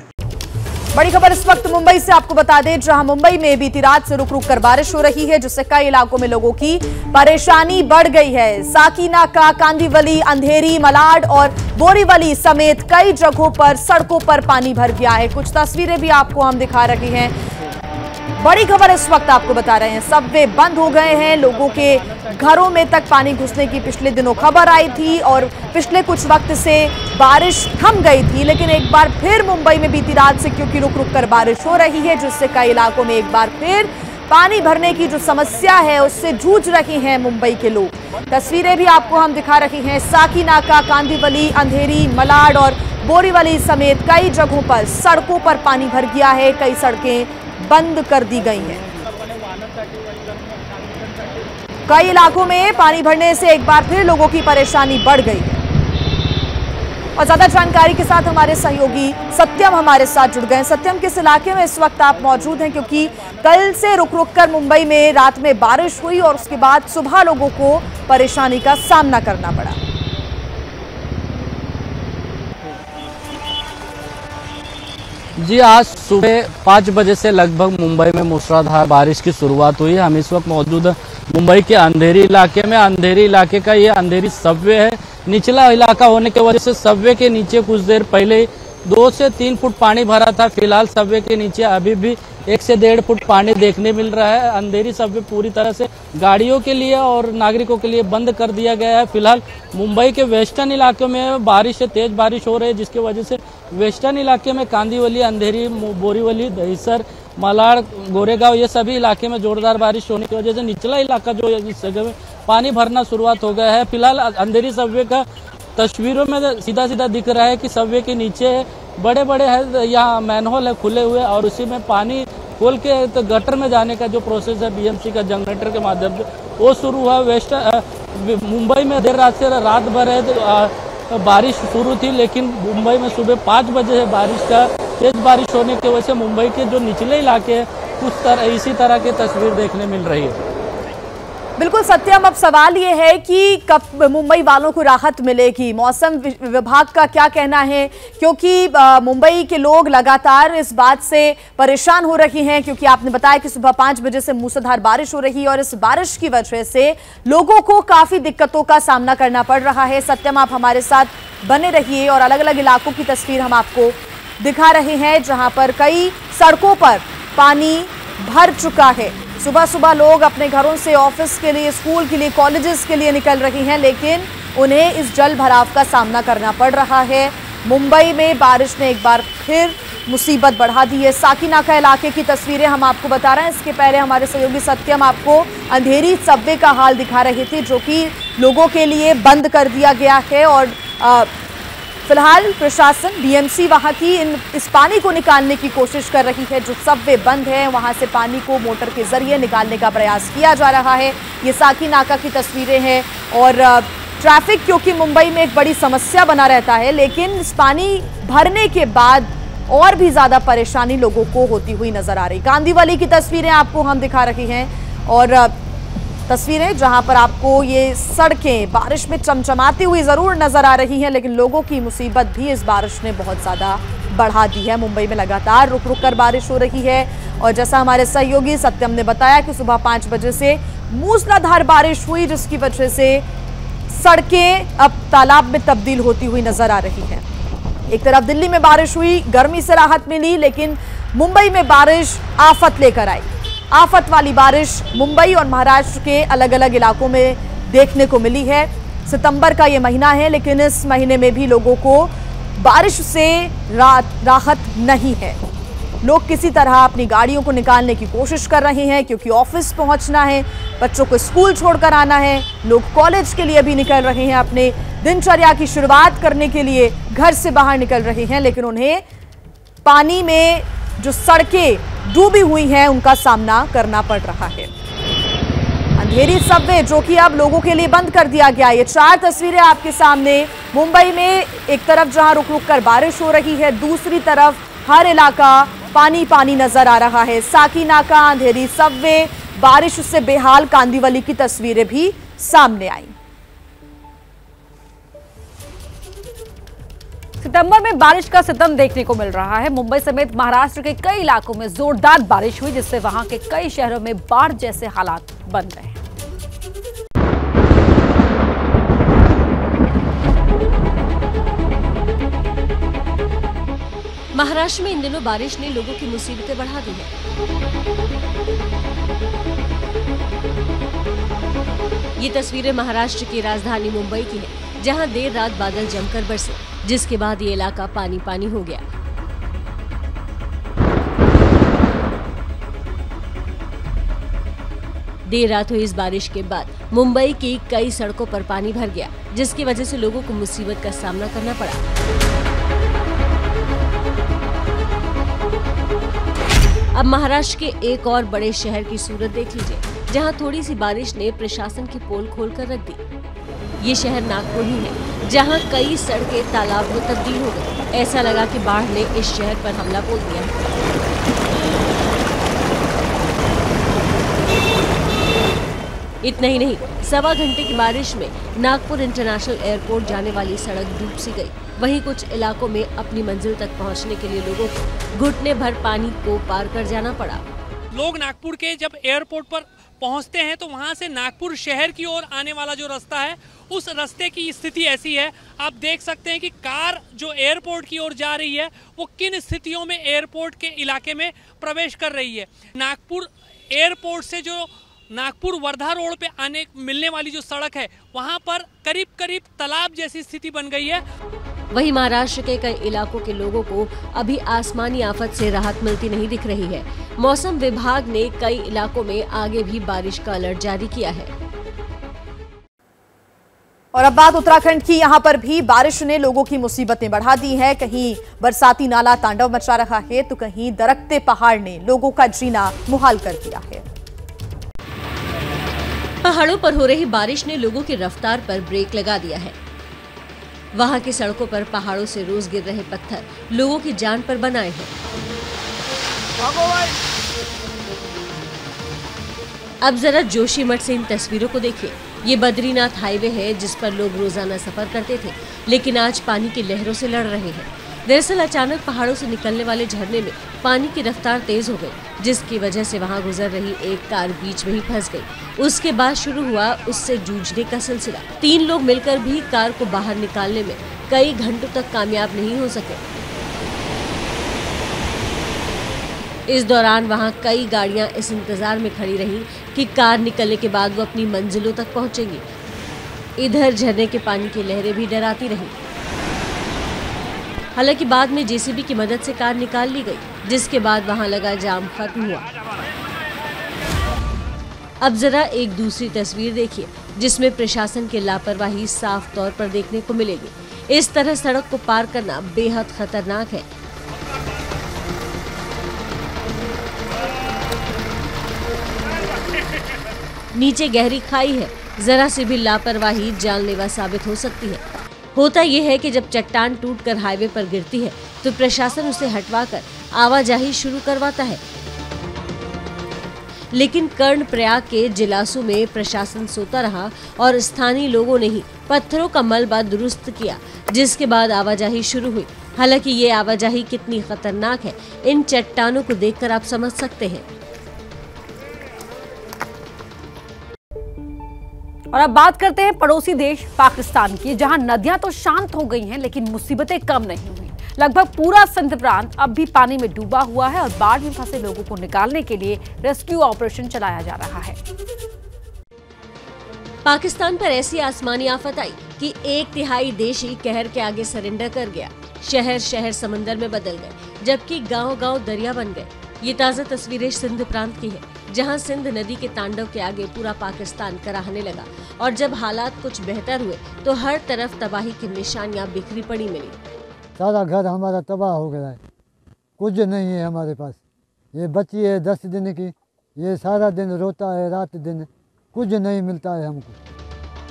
बड़ी खबर इस वक्त मुंबई से आपको बता दें, जहां मुंबई में बीती रात से रुक रुक कर बारिश हो रही है, जिससे कई इलाकों में लोगों की परेशानी बढ़ गई है। साकीनाका, कांदीवली, अंधेरी, मलाड और बोरीवली समेत कई जगहों पर सड़कों पर पानी भर गया है। कुछ तस्वीरें भी आपको हम दिखा रहे हैं। बड़ी खबर इस वक्त आपको बता रहे हैं, सबवे बंद हो गए हैं। लोगों के घरों में तक पानी घुसने की पिछले दिनों खबर आई थी और पिछले कुछ वक्त से बारिश थम गई थी, लेकिन एक बार फिर मुंबई में बीती रात से क्योंकि रुक रुक कर बारिश हो रही है, जिससे कई इलाकों में एक बार फिर पानी भरने की जो समस्या है उससे जूझ रहे हैं मुंबई के लोग। तस्वीरें भी आपको हम दिखा रहे हैं। साकीनाका, कांदीवली, अंधेरी, मलाड और बोरीवली समेत कई जगहों पर सड़कों पर पानी भर गया है। कई सड़कें बंद कर दी गई हैं। कई इलाकों में पानी भरने से एक बार फिर लोगों की परेशानी बढ़ गई है। और ज्यादा जानकारी के साथ हमारे सहयोगी सत्यम हमारे साथ जुड़ गए। सत्यम, किस इलाके में इस वक्त आप मौजूद हैं? क्योंकि कल से रुक रुक कर मुंबई में रात में बारिश हुई और उसके बाद सुबह लोगों को परेशानी का सामना करना पड़ा। जी, आज सुबह 5 बजे से लगभग मुंबई में मूसलाधार बारिश की शुरुआत हुई है। हम इस वक्त मौजूद मुंबई के अंधेरी इलाके में। अंधेरी इलाके का ये अंधेरी सबवे है। निचला इलाका होने की वजह से सबवे के नीचे कुछ देर पहले 2 से 3 फुट पानी भरा था। फिलहाल सबवे के नीचे अभी भी 1 से 1.5 फुट पानी देखने मिल रहा है। अंधेरी सबवे पूरी तरह से गाड़ियों के लिए और नागरिकों के लिए बंद कर दिया गया है। फिलहाल मुंबई के वेस्टर्न इलाकों में बारिश से तेज बारिश हो रही है, जिसकी वजह से वेस्टर्न इलाके में कांदीवली, अंधेरी, बोरीवली, दहिसर, मलाड, गोरेगांव ये सभी इलाके में जोरदार बारिश होने की वजह से निचला इलाका जो इस जगह में पानी भरना शुरुआत हो गया है। फिलहाल अंधेरी सबवे का तस्वीरों में सीधा सीधा दिख रहा है कि सबवे के नीचे बड़े बड़े है यहाँ मैनहोल है खुले हुए और उसी में पानी खोल के तो गटर में जाने का जो प्रोसेस है BMC का जनरेटर के माध्यम से वो शुरू हुआ। मुंबई में देर रात से रात भर है बारिश शुरू थी, लेकिन मुंबई में सुबह 5 बजे है तेज बारिश होने की वजह से मुंबई के जो निचले इलाके हैं इसी तरह की तस्वीर देखने मिल रही है। बिल्कुल सत्यम, अब सवाल ये है कि कब मुंबई वालों को राहत मिलेगी? मौसम विभाग का क्या कहना है? क्योंकि मुंबई के लोग लगातार इस बात से परेशान हो रहे हैं, क्योंकि आपने बताया कि सुबह 5 बजे से मूसलाधार बारिश हो रही है और इस बारिश की वजह से लोगों को काफी दिक्कतों का सामना करना पड़ रहा है। सत्यम, आप हमारे साथ बने रहिए और अलग अलग इलाकों की तस्वीर हम आपको दिखा रहे हैं, जहां पर कई सड़कों पर पानी भर चुका है। सुबह सुबह लोग अपने घरों से ऑफिस के लिए, स्कूल के लिए, कॉलेजेस के लिए निकल रही हैं, लेकिन उन्हें इस जल भराव का सामना करना पड़ रहा है। मुंबई में बारिश ने एक बार फिर मुसीबत बढ़ा दी है। साकीनाका इलाके की तस्वीरें हम आपको बता रहे हैं। इसके पहले हमारे सहयोगी सत्यम आपको अंधेरी सबवे का हाल दिखा रहे थे, जो कि लोगों के लिए बंद कर दिया गया है और फिलहाल प्रशासन BMC वहां की इस पानी को निकालने की कोशिश कर रही है। जो सबवे बंद है वहां से पानी को मोटर के जरिए निकालने का प्रयास किया जा रहा है। ये साकीनाका की तस्वीरें हैं और ट्रैफिक क्योंकि मुंबई में एक बड़ी समस्या बना रहता है, लेकिन इस पानी भरने के बाद और भी ज्यादा परेशानी लोगों को होती हुई नजर आ रही। कांदीवली की तस्वीरें आपको हम दिखा रहे हैं और तस्वीरें जहां पर आपको ये सड़कें बारिश में चमचमाती हुई जरूर नजर आ रही हैं, लेकिन लोगों की मुसीबत भी इस बारिश ने बहुत ज्यादा बढ़ा दी है। मुंबई में लगातार रुक रुक कर बारिश हो रही है और जैसा हमारे सहयोगी सत्यम ने बताया कि सुबह 5 बजे से मूसलाधार बारिश हुई, जिसकी वजह से सड़कें अब तालाब में तब्दील होती हुई नजर आ रही है। एक तरफ दिल्ली में बारिश हुई, गर्मी से राहत मिली, लेकिन मुंबई में बारिश आफत लेकर आई। आफत वाली बारिश मुंबई और महाराष्ट्र के अलग अलग इलाकों में देखने को मिली है। सितंबर का ये महीना है, लेकिन इस महीने में भी लोगों को बारिश से राहत नहीं है। लोग किसी तरह अपनी गाड़ियों को निकालने की कोशिश कर रहे हैं, क्योंकि ऑफिस पहुंचना है, बच्चों को स्कूल छोड़कर आना है, लोग कॉलेज के लिए भी निकल रहे हैं, अपने दिनचर्या की शुरुआत करने के लिए घर से बाहर निकल रहे हैं, लेकिन उन्हें पानी में जो सड़कें डूबी हुई हैं उनका सामना करना पड़ रहा है। अंधेरी सबवे जो कि अब लोगों के लिए बंद कर दिया गया। ये 4 तस्वीरें आपके सामने। मुंबई में एक तरफ जहां रुक रुक कर बारिश हो रही है, दूसरी तरफ हर इलाका पानी पानी नजर आ रहा है। साकी नाका, अंधेरी सबवे, बारिश से बेहाल कांदिवली की तस्वीरें भी सामने आई। सितंबर में बारिश का सितम देखने को मिल रहा है। मुंबई समेत महाराष्ट्र के कई इलाकों में जोरदार बारिश हुई, जिससे वहां के कई शहरों में बाढ़ जैसे हालात बन गए हैं। महाराष्ट्र में इन दिनों बारिश ने लोगों की मुसीबतें बढ़ा दी है। ये तस्वीरें महाराष्ट्र की राजधानी मुंबई की है, जहां देर रात बादल जमकर बरसे, जिसके बाद ये इलाका पानी पानी हो गया। देर रात हुई इस बारिश के बाद मुंबई की कई सड़कों पर पानी भर गया, जिसकी वजह से लोगों को मुसीबत का सामना करना पड़ा। अब महाराष्ट्र के एक और बड़े शहर की सूरत देख लीजिए, जहां थोड़ी सी बारिश ने प्रशासन की पोल खोलकर रख दी। ये शहर नागपुर ही है, जहां कई सड़कें तालाब में तब्दील हो गई। ऐसा लगा कि बाढ़ ने इस शहर पर हमला बोल दिया। इतना ही नहीं, 1.25 घंटे की बारिश में नागपुर इंटरनेशनल एयरपोर्ट जाने वाली सड़क डूब सी गई। वहीं कुछ इलाकों में अपनी मंजिल तक पहुंचने के लिए लोगों को घुटने भर पानी को पार कर जाना पड़ा। लोग नागपुर के जब एयरपोर्ट पर पहुंचते हैं तो वहां से नागपुर शहर की ओर आने वाला जो रास्ता है, उस रास्ते की स्थिति ऐसी है। आप देख सकते हैं कि कार जो एयरपोर्ट की ओर जा रही है वो किन स्थितियों में एयरपोर्ट के इलाके में प्रवेश कर रही है। नागपुर एयरपोर्ट से जो नागपुर वर्धा रोड पे आने मिलने वाली जो सड़क है, वहां पर करीब करीब तालाब जैसी स्थिति बन गई है। वहीं महाराष्ट्र के कई इलाकों के लोगों को अभी आसमानी आफत से राहत मिलती नहीं दिख रही है। मौसम विभाग ने कई इलाकों में आगे भी बारिश का अलर्ट जारी किया है। और अब बात उत्तराखंड की। यहाँ पर भी बारिश ने लोगों की मुसीबतें बढ़ा दी है। कहीं बरसाती नाला तांडव मचा रहा है, तो कहीं दरकते पहाड़ ने लोगों का जीना मुहाल कर दिया है। पहाड़ों पर हो रही बारिश ने लोगों की रफ्तार पर ब्रेक लगा दिया है। वहां की सड़कों पर पहाड़ों से रोज गिर रहे पत्थर लोगों की जान पर बनाए हैं। अब जरा जोशीमठ से इन तस्वीरों को देखिए। ये बद्रीनाथ हाईवे है, जिस पर लोग रोजाना सफर करते थे, लेकिन आज पानी की लहरों से लड़ रहे हैं। दरअसल अचानक पहाड़ों से निकलने वाले झरने में पानी की रफ्तार तेज हो गई, जिसकी वजह से वहां गुजर रही एक कार बीच में ही फंस गई। उसके बाद शुरू हुआ उससे जूझने का सिलसिला। 3 लोग मिलकर भी कार को बाहर निकालने में कई घंटों तक कामयाब नहीं हो सके। इस दौरान वहां कई गाड़ियां इस इंतजार में खड़ी रहीं कि कार निकलने के बाद वो अपनी मंजिलों तक पहुंचेंगी। इधर झरने के पानी की लहरें भी डराती रहीं। हालांकि बाद में जेसीबी की मदद से कार निकाल ली गई, जिसके बाद वहां लगा जाम खत्म हुआ। अब जरा एक दूसरी तस्वीर देखिए, जिसमें प्रशासन की लापरवाही साफ तौर पर देखने को मिलेगी। इस तरह सड़क को पार करना बेहद खतरनाक है। नीचे गहरी खाई है, जरा सी भी लापरवाही जानलेवा साबित हो सकती है। होता यह है कि जब चट्टान टूटकर हाईवे पर गिरती है तो प्रशासन उसे हटवाकर आवाजाही शुरू करवाता है, लेकिन कर्णप्रयाग के जिलासू में प्रशासन सोता रहा और स्थानीय लोगों ने ही पत्थरों का मलबा दुरुस्त किया, जिसके बाद आवाजाही शुरू हुई। हालांकि ये आवाजाही कितनी खतरनाक है, इन चट्टानों को देखकर आप समझ सकते हैं। और अब बात करते हैं पड़ोसी देश पाकिस्तान की, जहां नदियां तो शांत हो गई हैं, लेकिन मुसीबतें कम नहीं हुई। लगभग पूरा सिंध प्रांत अब भी पानी में डूबा हुआ है और बाढ़ में फंसे लोगों को निकालने के लिए रेस्क्यू ऑपरेशन चलाया जा रहा है। पाकिस्तान पर ऐसी आसमानी आफत आई कि 1/3 देश ही कहर के आगे सरेंडर कर गया। शहर शहर समंदर में बदल गए, जबकि गांव-गांव दरिया बन गए। ये ताज़ा तस्वीरें सिंध प्रांत की है, जहां सिंध नदी के तांडव के आगे पूरा पाकिस्तान कराहने लगा और जब हालात कुछ बेहतर हुए तो हर तरफ तबाही की निशानियां बिखरी पड़ी मिली। सारा घर हमारा तबाह हो गया है, कुछ नहीं है हमारे पास। ये बच्ची है 10 दिन की, ये सारा दिन रोता है, रात दिन कुछ नहीं मिलता है हमको।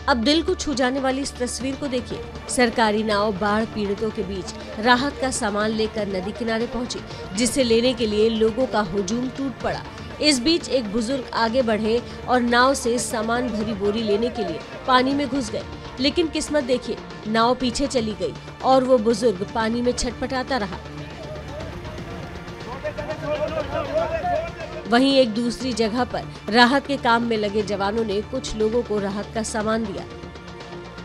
अब दिल को छू जाने वाली इस तस्वीर को देखिए। सरकारी नाव बाढ़ पीड़ितों के बीच राहत का सामान लेकर नदी किनारे पहुंची, जिसे लेने के लिए लोगों का हुजूम टूट पड़ा। इस बीच एक बुजुर्ग आगे बढ़े और नाव से सामान भरी बोरी लेने के लिए पानी में घुस गए, लेकिन किस्मत देखिए, नाव पीछे चली गई और वो बुजुर्ग पानी में छटपटाता रहा। वहीं एक दूसरी जगह पर राहत के काम में लगे जवानों ने कुछ लोगों को राहत का सामान दिया।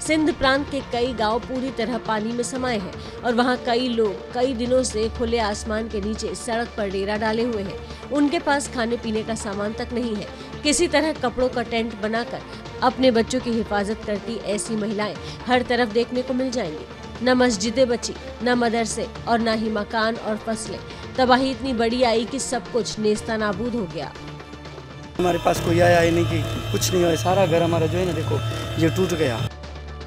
सिंध प्रांत के कई गांव पूरी तरह पानी में समाये हैं और वहां कई लोग कई दिनों से खुले आसमान के नीचे सड़क पर डेरा डाले हुए हैं। उनके पास खाने पीने का सामान तक नहीं है। किसी तरह कपड़ों का टेंट बनाकर अपने बच्चों की हिफाजत करती ऐसी महिलाएं हर तरफ देखने को मिल जाएंगी। न मस्जिदें बची, न मदरसे और न ही मकान और फसलें। तबाही इतनी बड़ी आई कि सब कुछ नेस्तनाबूद हो गया। हमारे पास कोई आया ही नहीं कि कुछ नहीं हुआ, सारा घर हमारा जो है ना देखो ये टूट गया।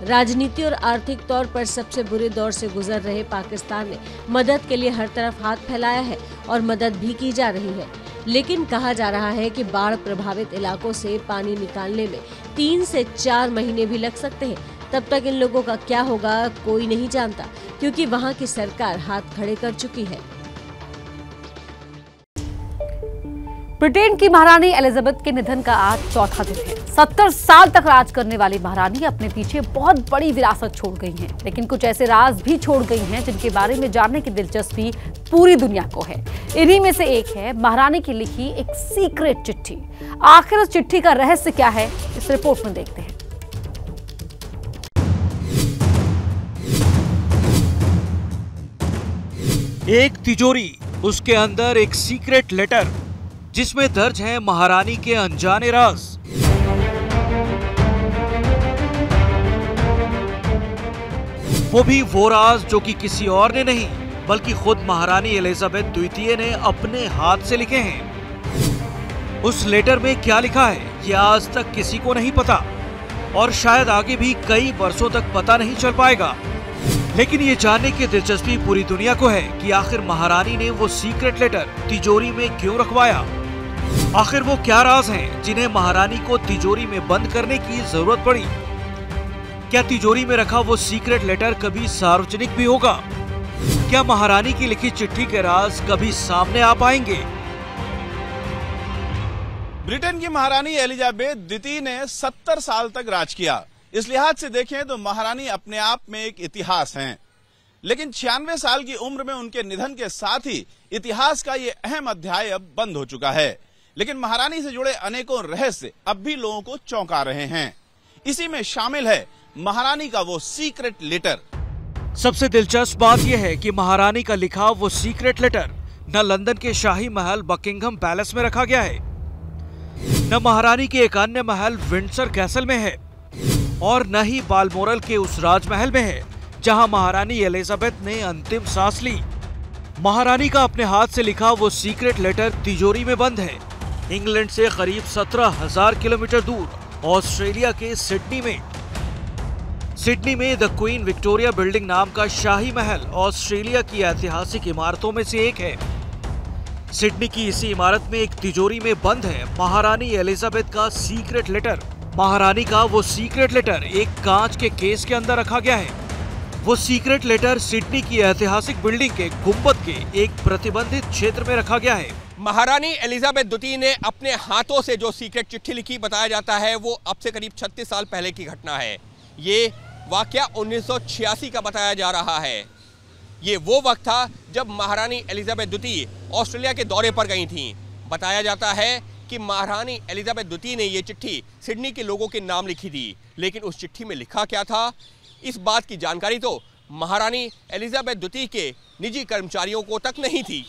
राजनीति और आर्थिक तौर पर सबसे बुरे दौर से गुजर रहे पाकिस्तान ने मदद के लिए हर तरफ हाथ फैलाया है और मदद भी की जा रही है, लेकिन कहा जा रहा है कि बाढ़ प्रभावित इलाकों से पानी निकालने में 3 से 4 महीने भी लग सकते हैं। तब तक इन लोगों का क्या होगा कोई नहीं जानता, क्योंकि वहाँ की सरकार हाथ खड़े कर चुकी है। ब्रिटेन की महारानी एलिजाबेथ के निधन का आज चौथा दिन है। 70 साल तक राज करने वाली महारानी अपने पीछे बहुत बड़ी विरासत छोड़ गई हैं, लेकिन कुछ ऐसे राज भी छोड़ गई हैं जिनके बारे में जानने की दिलचस्पी पूरी दुनिया को है। इन्हीं में से एक है महारानी की लिखी एक सीक्रेट चिट्ठी। आखिर उस चिट्ठी का रहस्य क्या है, इस रिपोर्ट में देखते हैं। एक तिजोरी, उसके अंदर एक सीक्रेट लेटर जिसमें दर्ज है महारानी के अनजाने राज। वो भी वो राज जो कि किसी और ने नहीं बल्कि खुद महारानी एलिजाबेथ द्वितीय ने अपने हाथ से लिखे हैं। उस लेटर में क्या लिखा है ये आज तक किसी को नहीं पता और शायद आगे भी कई वर्षों तक पता नहीं चल पाएगा। लेकिन ये जानने की दिलचस्पी पूरी दुनिया को है कि आखिर महारानी ने वो सीक्रेट लेटर तिजोरी में क्यों रखवाया। आखिर वो क्या राज हैं जिन्हें महारानी को तिजोरी में बंद करने की जरूरत पड़ी। क्या तिजोरी में रखा वो सीक्रेट लेटर कभी सार्वजनिक भी होगा? क्या महारानी की लिखी चिट्ठी के राज कभी सामने आ पाएंगे? ब्रिटेन की महारानी एलिजाबेथ द्वितीय ने 70 साल तक राज किया। इस लिहाज से देखें तो महारानी अपने आप में एक इतिहास हैं। लेकिन 96 साल की उम्र में उनके निधन के साथ ही इतिहास का ये अहम अध्याय अब बंद हो चुका है। लेकिन महारानी से जुड़े अनेकों रहस्य अब भी लोगों को चौंका रहे हैं। इसी में शामिल है महारानी का वो सीक्रेट लेटर। सबसे दिलचस्प बात यह है कि महारानी का लिखा वो सीक्रेट लेटर न लंदन के शाही महल बकिंघम पैलेस में रखा गया है, न महारानी के एक अन्य महल विंडसर कैसल में है और न ही बालमोरल के उस राजमहल में है जहां महारानी एलिजाबेथ ने अंतिम सांस ली। महारानी का अपने हाथ से लिखा वो सीक्रेट लेटर तिजोरी में बंद है, इंग्लैंड से करीब 17,000 किलोमीटर दूर ऑस्ट्रेलिया के सिडनी में। सिडनी में द क्वीन विक्टोरिया बिल्डिंग नाम का शाही महल ऑस्ट्रेलिया की ऐतिहासिक इमारतों में से एक है। सिडनी की इसी इमारत में एक तिजोरी में बंद है महारानी एलिजाबेथ का सीक्रेट लेटर। महारानी का वो सीक्रेट लेटर एक कांच के केस के अंदर रखा गया है। वो सीक्रेट लेटर सिडनी की ऐतिहासिक बिल्डिंग के गुंबद के एक प्रतिबंधित क्षेत्र में रखा गया है। महारानी एलिजाबेथ द्वितीय ने अपने हाथों से जो सीक्रेट चिट्ठी लिखी, बताया जाता है वो अब से करीब 36 साल पहले की घटना है। ये वाकया 1986 का बताया जा रहा है। ये वो वक्त था जब महारानी एलिजाबेथ द्वितीय ऑस्ट्रेलिया के दौरे पर गई थीं। बताया जाता है कि महारानी एलिजाबेथ द्वितीय ने ये चिट्ठी सिडनी के लोगों के नाम लिखी थी, लेकिन उस चिट्ठी में लिखा क्या था इस बात की जानकारी तो महारानी एलिजाबेथ द्वितीय के निजी कर्मचारियों को तक नहीं थी।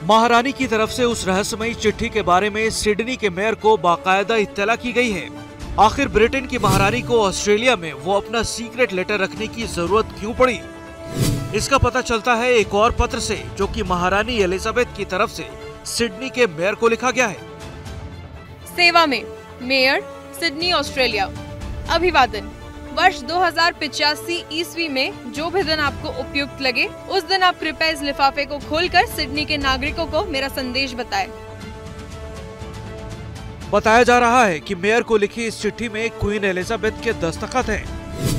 महारानी की तरफ से उस रहस्यमयी चिट्ठी के बारे में सिडनी के मेयर को बाकायदा इत्तला की गई है। आखिर ब्रिटेन की महारानी को ऑस्ट्रेलिया में वो अपना सीक्रेट लेटर रखने की जरूरत क्यों पड़ी? इसका पता चलता है एक और पत्र से जो कि महारानी एलिजाबेथ की तरफ से सिडनी के मेयर को लिखा गया है। सेवा में मेयर, सिडनी, ऑस्ट्रेलिया। अभिवादन। वर्ष 2085 ईस्वी में जो भी दिन आपको उपयुक्त लगे, उस दिन आप कृपया इस लिफाफे को खोलकर सिडनी के नागरिकों को मेरा संदेश बताएं। बताया जा रहा है कि मेयर को लिखी इस चिट्ठी में क्वीन एलिजाबेथ के दस्तखत हैं।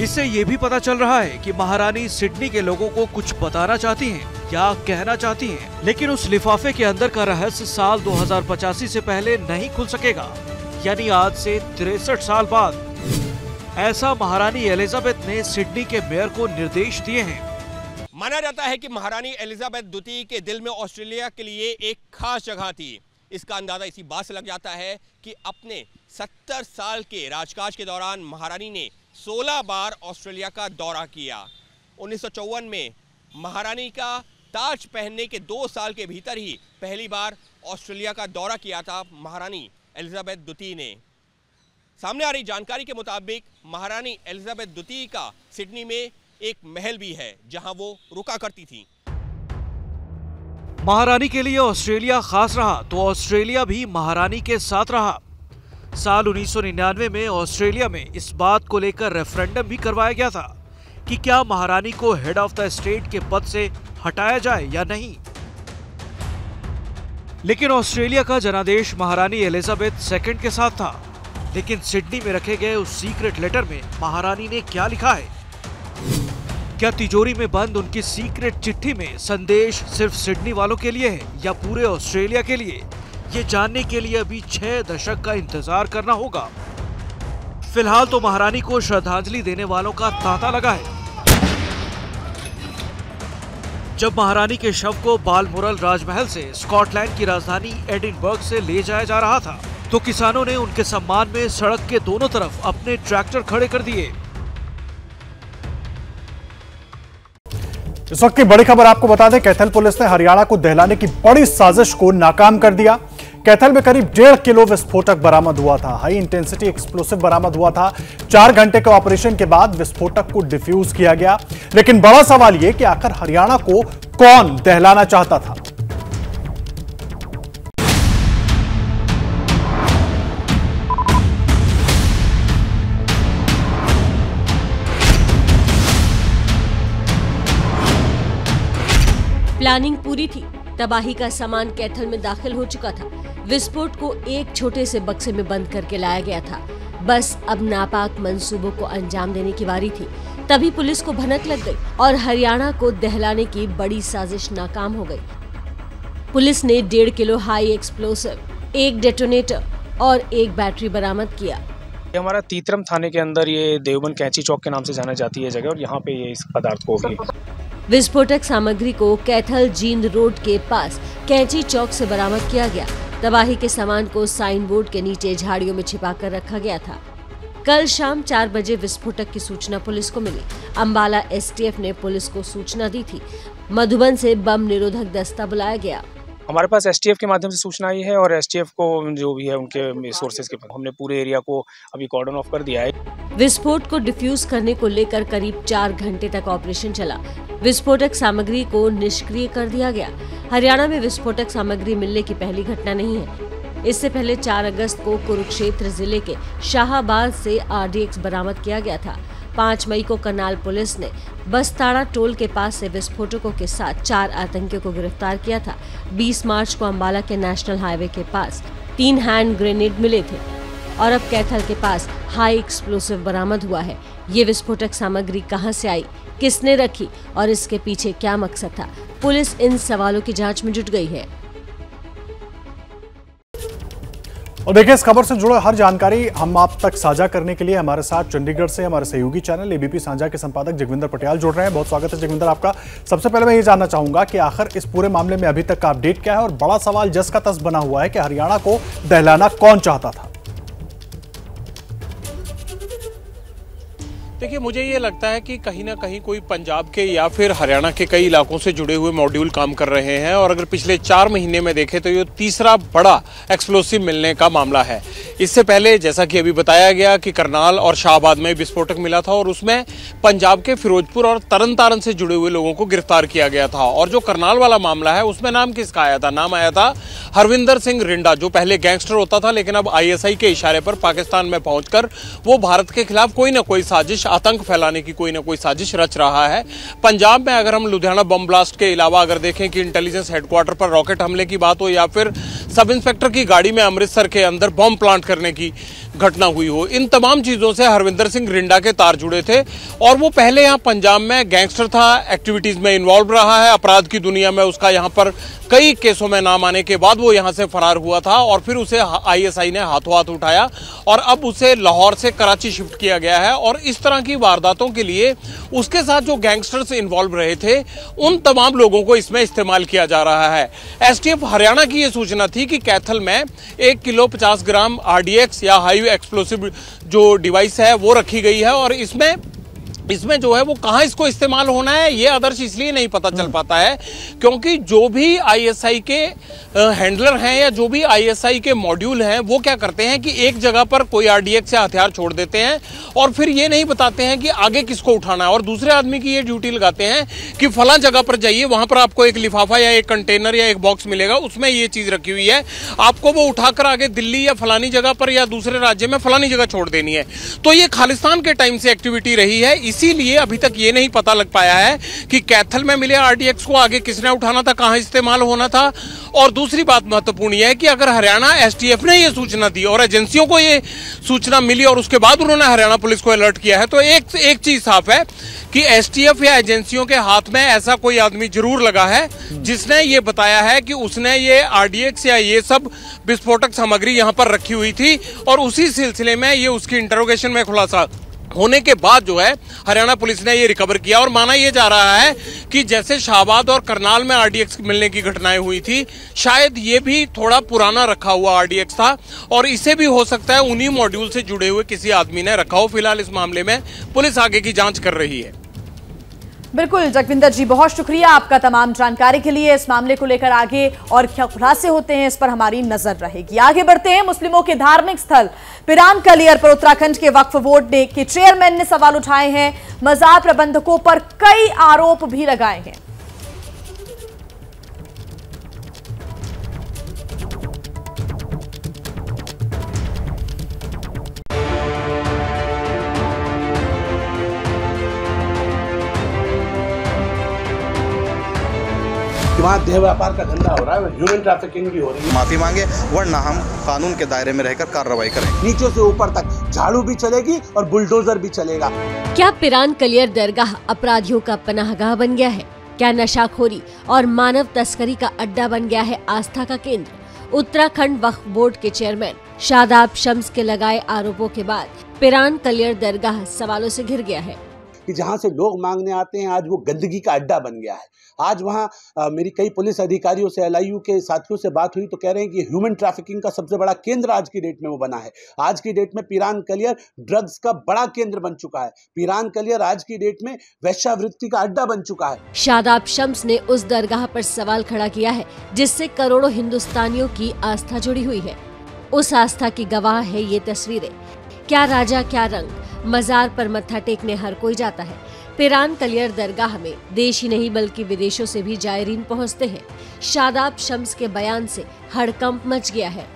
इससे ये भी पता चल रहा है कि महारानी सिडनी के लोगों को कुछ बताना चाहती हैं या कहना चाहती हैं, लेकिन उस लिफाफे के अंदर का रहस्य साल 2085 से पहले नहीं खुल सकेगा, यानी आज से 63 साल बाद। ऐसा महारानी एलिजाबेथ ने सिडनी के मेयर को निर्देश दिए हैं। माना जाता है कि महारानी एलिजाबेथ द्वितीय के दिल में ऑस्ट्रेलिया के लिए एक खास जगह थी। इसका अंदाजा इसी बात से लग जाता है कि अपने 70 साल के राजकाज के दौरान महारानी ने 16 बार ऑस्ट्रेलिया का दौरा किया। 1954 में महारानी का ताज पहनने के 2 साल के भीतर ही पहली बार ऑस्ट्रेलिया का दौरा किया था महारानी एलिजाबेथ द्वितीय ने। सामने आ रही जानकारी के मुताबिक महारानी एलिजाबेथ द्वितीय का सिडनी में एक महल भी है जहां वो रुका करती थी। महारानी के लिए ऑस्ट्रेलिया खास रहा तो ऑस्ट्रेलिया भी महारानी के साथ रहा। साल 1999 में ऑस्ट्रेलिया में इस बात को लेकर रेफरेंडम भी करवाया गया था कि क्या महारानी को हेड ऑफ द स्टेट के पद से हटाया जाए या नहीं। लेकिन ऑस्ट्रेलिया का जनादेश महारानी एलिजाबेथ सेकंड के साथ था। लेकिन सिडनी में रखे गए उस सीक्रेट लेटर में महारानी ने क्या लिखा है? क्या तिजोरी में बंद उनकी सीक्रेट चिट्ठी में संदेश सिर्फ सिडनी वालों के लिए है या पूरे ऑस्ट्रेलिया के लिए? ये जानने के लिए अभी 6 दशक का इंतजार करना होगा। फिलहाल तो महारानी को श्रद्धांजलि देने वालों का तांता लगा है। जब महारानी के शव को बालमोरल राजमहल से स्कॉटलैंड की राजधानी एडिनबर्ग से ले जाया जा रहा था, तो किसानों ने उनके सम्मान में सड़क के दोनों तरफ अपने ट्रैक्टर खड़े कर दिए। इस वक्त की बड़ी खबर आपको बता दें, कैथल पुलिस ने हरियाणा को दहलाने की बड़ी साजिश को नाकाम कर दिया। कैथल में करीब 1.5 किलो विस्फोटक बरामद हुआ था। हाई इंटेंसिटी एक्सप्लोसिव बरामद हुआ था। 4 घंटे के ऑपरेशन के बाद विस्फोटक को डिफ्यूज किया गया। लेकिन बड़ा सवाल यह कि आखिर हरियाणा को कौन दहलाना चाहता था? प्लानिंग पूरी थी। तबाही का सामान कैथल में दाखिल हो चुका था। विस्फोट को एक छोटे से बक्से में बंद करके लाया गया था। बस अब नापाक मंसूबों को अंजाम देने की बारी थी। तभी पुलिस को भनक लग गई और हरियाणा को दहलाने की बड़ी साजिश नाकाम हो गई। पुलिस ने 1.5 किलो हाई एक्सप्लोसिव, 1 डेटोनेटर और 1 बैटरी बरामद किया। ये हमारा तीतरम थाने के अंदर ये देवबंद कैंची चौक के नाम से जाना जाती है जगह, और यहाँ पे ये इस पदार्थ को भी विस्फोटक सामग्री को कैथल जींद रोड के पास कैंची चौक से बरामद किया गया। तबाही के सामान को साइन बोर्ड के नीचे झाड़ियों में छिपाकर रखा गया था। कल शाम 4 बजे विस्फोटक की सूचना पुलिस को मिली। अंबाला एसटीएफ ने पुलिस को सूचना दी थी। मधुबन से बम निरोधक दस्ता बुलाया गया। हमारे पास एसटीएफ के माध्यम से सूचना आई है और एसटीएफ को जो भी है उनके सोर्सेज के पास हमने पूरे एरिया को अभी कॉर्डन ऑफ कर दिया है। विस्फोट को डिफ्यूज करने को लेकर करीब 4 घंटे तक ऑपरेशन चला। विस्फोटक सामग्री को निष्क्रिय कर दिया गया। हरियाणा में विस्फोटक सामग्री मिलने की पहली घटना नहीं है। इससे पहले 4 अगस्त को कुरुक्षेत्र जिले के शाहाबाद से आरडीएक्स बरामद किया गया था। 5 मई को करनाल पुलिस ने बस्ताड़ा टोल के पास से विस्फोटकों के साथ 4 आतंकियों को गिरफ्तार किया था। 20 मार्च को अंबाला के नेशनल हाईवे के पास 3 हैंड ग्रेनेड मिले थे और अब कैथल के पास हाई एक्सप्लोसिव बरामद हुआ है। ये विस्फोटक सामग्री कहां से आई, किसने रखी और इसके पीछे क्या मकसद था, पुलिस इन सवालों की जांच में जुट गई है। और देखिए, इस खबर से जुड़े हर जानकारी हम आप तक साझा करने के लिए हमारे साथ चंडीगढ़ से हमारे सहयोगी चैनल एबीपी साझा के संपादक जगविंदर पटियाल जुड़ रहे हैं। बहुत स्वागत है जगविंदर आपका। सबसे पहले मैं ये जानना चाहूंगा कि आखिर इस पूरे मामले में अभी तक का अपडेट क्या है, और बड़ा सवाल जस का तस बना हुआ है कि हरियाणा को दहलाना कौन चाहता था? देखिए, मुझे ये लगता है कि कहीं ना कहीं कोई पंजाब के या फिर हरियाणा के कई इलाकों से जुड़े हुए मॉड्यूल काम कर रहे हैं और अगर पिछले 4 महीने में देखें तो ये तीसरा बड़ा एक्सप्लोसिव मिलने का मामला है। इससे पहले जैसा कि अभी बताया गया कि करनाल और शाहबाद में विस्फोटक मिला था और उसमें पंजाब के फिरोजपुर और तरन तारण से जुड़े हुए लोगों को गिरफ्तार किया गया था। और जो करनाल वाला मामला है उसमें नाम किसका आया था? नाम आया था हरविंदर सिंह रिंडा, जो पहले गैंगस्टर होता था लेकिन अब ISI के इशारे पर पाकिस्तान में पहुंचकर वो भारत के खिलाफ कोई ना कोई साजिश, आतंक फैलाने की कोई ना कोई साजिश रच रहा है। पंजाब में अगर हम लुधियाना बम ब्लास्ट के अलावा अगर देखें कि इंटेलिजेंस हेडक्वार्टर पर रॉकेट हमले की बात हो या फिर सब इंस्पेक्टर की गाड़ी में अमृतसर के अंदर बम प्लांट करने की घटना हुई हो, इन तमाम चीजों से हरविंदर सिंह रिंडा के तार जुड़े थे और वो पहले यहाँ पंजाब में गैंगस्टर था, एक्टिविटीज में इन्वॉल्व रहा है, अपराध की दुनिया में उसका यहाँ पर कई केसों में नाम आने के बाद वो यहाँ से फरार हुआ था और फिर उसे ISI ने हाथों हाथ उठाया और अब उसे लाहौर से कराची शिफ्ट किया गया है। और इस तरह की वारदातों के लिए उसके साथ जो गैंगस्टर्स इन्वॉल्व रहे थे उन तमाम लोगों को इसमें इस्तेमाल किया जा रहा है। STF हरियाणा की ये सूचना थी कि कैथल में 1 किलो 50 ग्राम RDX या हाई एक्सप्लोसिव जो डिवाइस है वो रखी गई है और इसमें जो है वो कहां इसको इस्तेमाल होना है ये आदर्श इसलिए नहीं पता चल पाता है क्योंकि जो भी ISI के हैंडलर हैं या जो भी ISI के मॉड्यूल हैं वो क्या करते हैं कि एक जगह पर कोई RDX या हथियार छोड़ देते हैं और फिर ये नहीं बताते हैं कि आगे किसको उठाना है और दूसरे आदमी की ये ड्यूटी लगाते हैं कि फला जगह पर जाइए, वहां पर आपको एक लिफाफा या एक कंटेनर या एक बॉक्स मिलेगा, उसमें ये चीज रखी हुई है, आपको वो उठाकर आगे दिल्ली या फलानी जगह पर या दूसरे राज्य में फलानी जगह छोड़ देनी है। तो ये खालिस्तान के टाइम से एक्टिविटी रही है, इसीलिए अभी तक ये नहीं पता लग पाया है कि कैथल में मिले RDX को आगे किसने उठाना था, कहां इस्तेमाल होना था। और दूसरी बात महत्वपूर्ण यह है कि अगर हरियाणा STF ने ये सूचना दी और एजेंसियों को ये सूचना मिली और उसके बाद उन्होंने हरियाणा पुलिस को अलर्ट किया है तो एक चीज साफ है कि STF या एजेंसियों के हाथ में ऐसा कोई आदमी जरूर लगा है जिसने ये बताया है कि उसने ये RDX या ये सब विस्फोटक सामग्री यहां पर रखी हुई थी और उसी सिलसिले में ये उसकी इंटरोगेशन में खुलासा होने के बाद जो है हरियाणा पुलिस ने ये रिकवर किया और माना ये जा रहा है कि जैसे शाहबाद और करनाल में RDX मिलने की घटनाएं हुई थी, शायद ये भी थोड़ा पुराना रखा हुआ RDX था और इसे भी हो सकता है उन्हीं मॉड्यूल से जुड़े हुए किसी आदमी ने रखा हो। फिलहाल इस मामले में पुलिस आगे की जांच कर रही है। बिल्कुल जगविंदर जी, बहुत शुक्रिया आपका तमाम जानकारी के लिए। इस मामले को लेकर आगे और क्या खुलासे होते हैं इस पर हमारी नजर रहेगी। आगे बढ़ते हैं। मुस्लिमों के धार्मिक स्थल पिरान कलियर पर उत्तराखंड के वक्फ बोर्ड के चेयरमैन ने सवाल उठाए हैं। मजार प्रबंधकों पर कई आरोप भी लगाए हैं। वहाँ देह व्यापार का धंधा हो रहा है, ह्यूमन ट्रैफिकिंग भी हो रही है। माफी मांगे वरना हम कानून के दायरे में रहकर कार्रवाई करेंगे। नीचे से ऊपर तक झाड़ू भी चलेगी और बुलडोजर भी चलेगा। क्या पिरान कलियर दरगाह अपराधियों का पनाहगाह बन गया है? क्या नशाखोरी और मानव तस्करी का अड्डा बन गया है आस्था का केंद्र? उत्तराखंड वक्फ बोर्ड के चेयरमैन शादाब शम्स के लगाए आरोपों के बाद पिरान कलियर दरगाह सवालों से घिर गया है कि जहां से लोग मांगने आते हैं आज वो गंदगी का अड्डा बन गया है। आज वहाँ मेरी कई पुलिस अधिकारियों से LIU के साथियों से बात हुई तो कह रहे हैं कि ह्यूमन ट्रैफिकिंग का सबसे बड़ा केंद्र आज की डेट में वो बना है। आज की डेट में पिरान कलियर ड्रग्स का बड़ा केंद्र बन चुका है। पिरान कलियर आज की डेट में वेश्यावृत्ति का अड्डा बन चुका है। शादाब शम्स ने उस दरगाह पर सवाल खड़ा किया है जिससे करोड़ों हिंदुस्तानियों की आस्था जुड़ी हुई है। उस आस्था की गवाह है ये तस्वीरें। क्या राजा क्या रंग, मजार पर मत्था टेकने हर कोई जाता है। पिरान कलियर दरगाह में देश ही नहीं बल्कि विदेशों से भी जायरीन पहुंचते हैं। शादाब शम्स के बयान से हड़कंप मच गया है।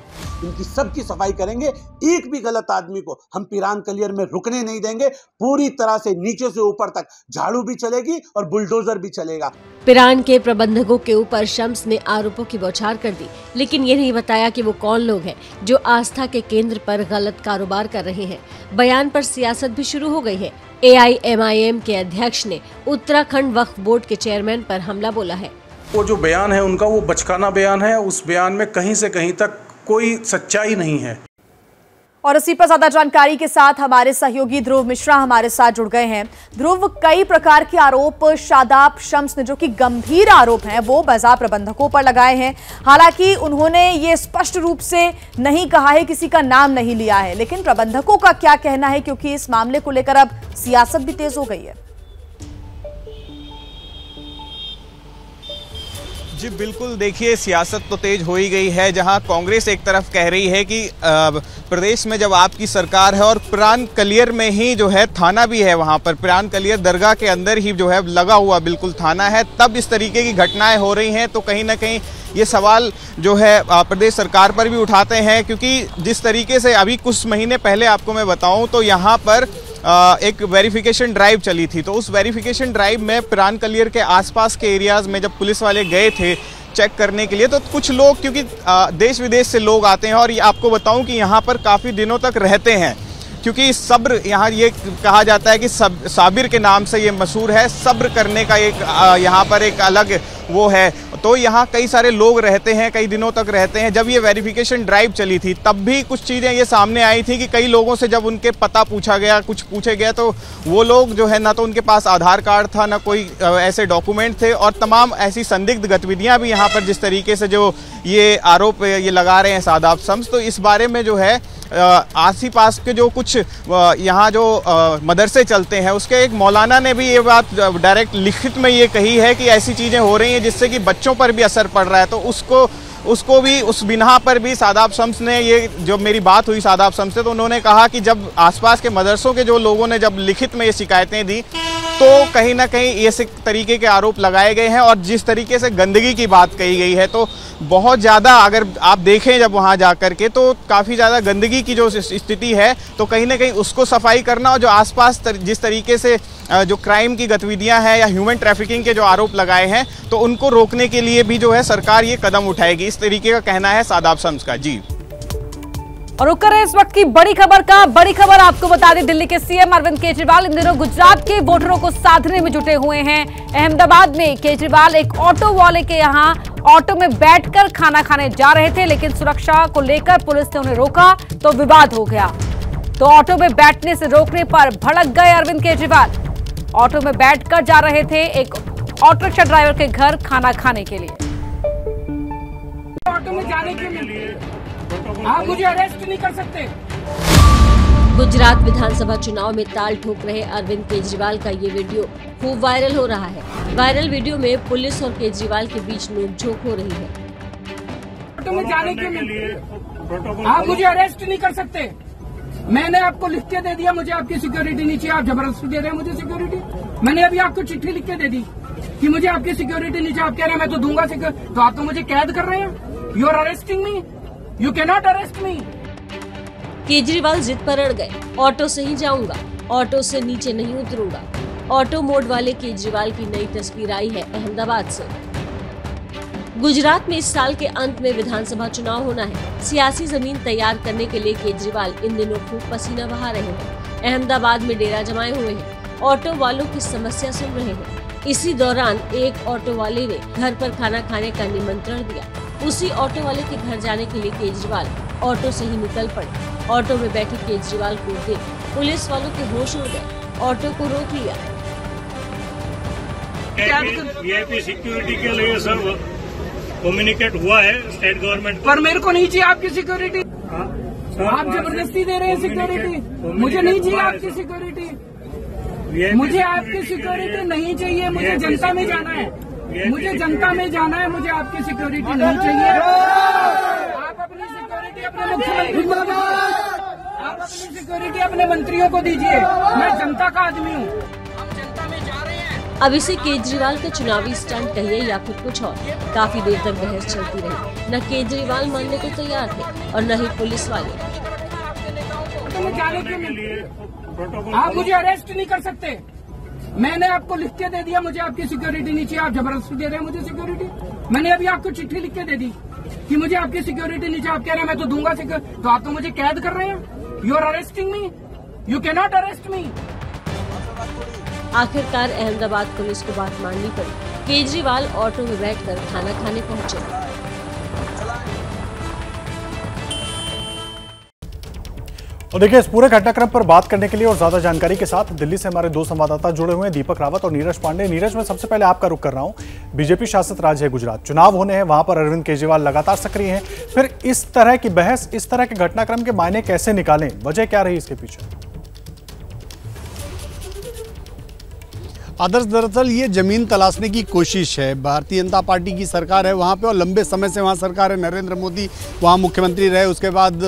इनकी सबकी सफाई करेंगे, एक भी गलत आदमी को हम पिरान कलियर में रुकने नहीं देंगे। पूरी तरह से नीचे से ऊपर तक झाड़ू भी चलेगी और बुलडोजर भी चलेगा। पिरान के प्रबंधकों के ऊपर शम्स ने आरोपों की बौछार कर दी, लेकिन ये नहीं बताया कि वो कौन लोग हैं जो आस्था के केंद्र पर गलत कारोबार कर रहे हैं। बयान पर सियासत भी शुरू हो गई है। AIMIM के अध्यक्ष ने उत्तराखंड वक्फ बोर्ड के चेयरमैन पर हमला बोला है। वो जो बयान है उनका वो बचकाना बयान है, उस बयान में कहीं से कहीं तक कोई सच्चाई नहीं है। और इसी पर ज्यादा जानकारी के साथ हमारे सहयोगी ध्रुव मिश्रा हमारे साथ जुड़ गए हैं। ध्रुव, कई प्रकार के आरोप शादाब शम्स ने, जो कि गंभीर आरोप हैं, वो बाजार प्रबंधकों पर लगाए हैं। हालांकि उन्होंने ये स्पष्ट रूप से नहीं कहा है, किसी का नाम नहीं लिया है, लेकिन प्रबंधकों का क्या कहना है, क्योंकि इस मामले को लेकर अब सियासत भी तेज हो गई है। जी बिल्कुल, देखिए सियासत तो तेज हो ही गई है। जहां कांग्रेस एक तरफ कह रही है कि प्रदेश में जब आपकी सरकार है, और प्राण कलियर में ही जो है थाना भी है, वहां पर प्राण कलियर दरगाह के अंदर ही जो है लगा हुआ बिल्कुल थाना है, तब इस तरीके की घटनाएं हो रही हैं। तो कहीं ना कहीं ये सवाल जो है प्रदेश सरकार पर भी उठाते हैं, क्योंकि जिस तरीके से अभी कुछ महीने पहले आपको मैं बताऊं तो यहाँ पर एक वेरिफिकेशन ड्राइव चली थी। तो उस वेरिफिकेशन ड्राइव में प्राण कलियर के आसपास के एरियाज में जब पुलिस वाले गए थे चेक करने के लिए, तो कुछ लोग, क्योंकि देश विदेश से लोग आते हैं, और आपको बताऊं कि यहाँ पर काफ़ी दिनों तक रहते हैं, क्योंकि सब्र, यहाँ ये कहा जाता है कि साबिर के नाम से ये मशहूर है। सब्र करने का एक यहाँ पर एक अलग वो है। तो यहाँ कई सारे लोग रहते हैं, कई दिनों तक रहते हैं। जब ये वेरिफिकेशन ड्राइव चली थी तब भी कुछ चीज़ें ये सामने आई थी कि कई लोगों से जब उनके पता पूछा गया, कुछ पूछे गया, तो वो लोग जो है ना तो उनके पास आधार कार्ड था, ना कोई ऐसे डॉक्यूमेंट थे, और तमाम ऐसी संदिग्ध गतिविधियाँ भी यहाँ पर जिस तरीके से जो ये आरोप ये लगा रहे हैं शादाब शम्स, तो इस बारे में जो है आस पास के जो कुछ यहाँ जो मदरसे चलते हैं, उसके एक मौलाना ने भी ये बात डायरेक्ट लिखित में ये कही है कि ऐसी चीज़ें हो रही हैं जिससे कि बच्चों पर भी असर पड़ रहा है। तो उसको भी, उस बिना पर भी शादाब शम्स ने, ये जो मेरी बात हुई शादाब शम्स से, तो उन्होंने कहा कि जब आसपास के मदरसों के जो लोगों ने जब लिखित में ये शिकायतें दी, तो कहीं ना कहीं ये तरीके के आरोप लगाए गए हैं, और जिस तरीके से गंदगी की बात कही गई है, तो बहुत ज़्यादा, अगर आप देखें जब वहाँ जा कर के, तो काफ़ी ज़्यादा गंदगी की जो स्थिति है, तो कहीं ना कहीं उसको सफाई करना, और जो आसपास जिस तरीके से जो क्राइम की गतिविधियां हैं या ह्यूमन ट्रैफिकिंग के जो आरोप लगाए हैं, तो उनको रोकने के लिए भी जो है सरकार ये कदम उठाएगी, इस तरीके का कहना है शादाब शम्स का। जी, और रुक कर इस वक्त की बड़ी खबर का। बड़ी खबर आपको बता दें, दिल्ली के सीएम अरविंद केजरीवाल इन दिनों गुजरात के वोटरों को साधने में जुटे हुए हैं। अहमदाबाद में केजरीवाल एक ऑटो वाले के यहाँ ऑटो में बैठकर खाना खाने जा रहे थे, लेकिन सुरक्षा को लेकर पुलिस ने उन्हें रोका तो विवाद हो गया। तो ऑटो में बैठने से रोकने पर भड़क गए अरविंद केजरीवाल। ऑटो में बैठकर जा रहे थे एक ऑटो रिक्शा ड्राइवर के घर खाना खाने के लिए। ऑटो में जाने के लिए आप मुझे अरेस्ट नहीं कर सकते। गुजरात विधानसभा चुनाव में ताल ठोक रहे अरविंद केजरीवाल का ये वीडियो खूब वायरल हो रहा है। वायरल वीडियो में पुलिस और केजरीवाल के बीच नोकझोंक हो रही है। ऑटो में जाने के लिए आप मुझे अरेस्ट नहीं कर सकते। मैंने आपको लिख के दे दिया, मुझे आपकी सिक्योरिटी नहीं चाहिए। आप जबरदस्ती दे रहे हैं मुझे सिक्योरिटी। मैंने अभी आपको चिट्ठी लिख के दे दी कि मुझे आपकी सिक्योरिटी नहीं चाहिए। आप कह रहे हैं मैं तो दूंगा सिक्योरिटी, तो आप तो मुझे कैद कर रहे हैं। You are arresting me, you can not arrest me. Kejriwal जिद पर अड़ गए, ऑटो से ही जाऊंगा, ऑटो से नीचे नहीं उतरूंगा। ऑटो मोड वाले केजरीवाल की नई तस्वीर आई है अहमदाबाद से। गुजरात में इस साल के अंत में विधानसभा चुनाव होना है। सियासी जमीन तैयार करने के लिए केजरीवाल इन दिनों खूब पसीना बहा रहे हैं। अहमदाबाद में डेरा जमाए हुए हैं, ऑटो वालों की समस्या सुन रहे हैं। इसी दौरान एक ऑटो वाले ने घर पर खाना खाने का निमंत्रण दिया। उसी ऑटो वाले के घर जाने के लिए केजरीवाल ऑटो से ही निकल पड़े। ऑटो में बैठे केजरीवाल को देख पुलिस वालों के होश उड़ गए, ऑटो को रोक लिया। वीआईपी सिक्योरिटी के लिए सब कम्युनिकेट हुआ है स्टेट गवर्नमेंट, पर मेरे को नहीं चाहिए आपकी सिक्योरिटी। आप जबरदस्ती दे रहे हैं सिक्योरिटी, मुझे नहीं चाहिए आपकी सिक्योरिटी। मुझे आपकी सिक्योरिटी नहीं चाहिए। मुझे जनता में जाना है, मुझे जनता में जाना है। मुझे आपकी सिक्योरिटी नहीं चाहिए। आप अपनी सिक्योरिटी अपने मुख्यमंत्री को दीजिए, आप अपनी सिक्योरिटी अपने मंत्रियों को दीजिए। मैं जनता का आदमी हूँ। हम जनता में जा रहे हैं। अब इसे केजरीवाल का चुनावी स्टंट कहिए या फिर कुछ और। काफी देर तक बहस चलती रही। न केजरीवाल मानने को तैयार थे और न ही पुलिस वाले। आप मुझे अरेस्ट नहीं कर सकते। मैंने आपको लिख के दे दिया, मुझे आपकी सिक्योरिटी नहीं चाहिए। आप जबरदस्ती दे रहे हैं मुझे सिक्योरिटी। मैंने अभी आपको चिट्ठी लिख के दे दी कि मुझे आपकी सिक्योरिटी नहीं चाहिए। आप कह रहे हैं मैं तो दूंगा सिक्योरिटी, तो आप तो मुझे कैद कर रहे हैं। You are arresting me, you can not arrest me. आखिरकार अहमदाबाद पुलिस को बात माननी पड़ी। केजरीवाल ऑटो में बैठकर खाना खाने पहुंचे। और देखिए, इस पूरे घटनाक्रम पर बात करने के लिए और ज्यादा जानकारी के साथ दिल्ली से हमारे दो संवाददाता जुड़े हुए हैं, दीपक रावत और नीरज पांडे। नीरज, मैं सबसे पहले आपका रुख कर रहा हूं। बीजेपी शासित राज्य है गुजरात, चुनाव होने हैं, वहां पर अरविंद केजरीवाल लगातार सक्रिय हैं। फिर इस तरह की बहस, इस तरह के घटनाक्रम के मायने कैसे निकालें, वजह क्या रही इसके पीछे? आदर्श, दरअसल ये जमीन तलाशने की कोशिश है। भारतीय जनता पार्टी की सरकार है वहाँ पे और लंबे समय से वहाँ सरकार है। नरेंद्र मोदी वहाँ मुख्यमंत्री रहे, उसके बाद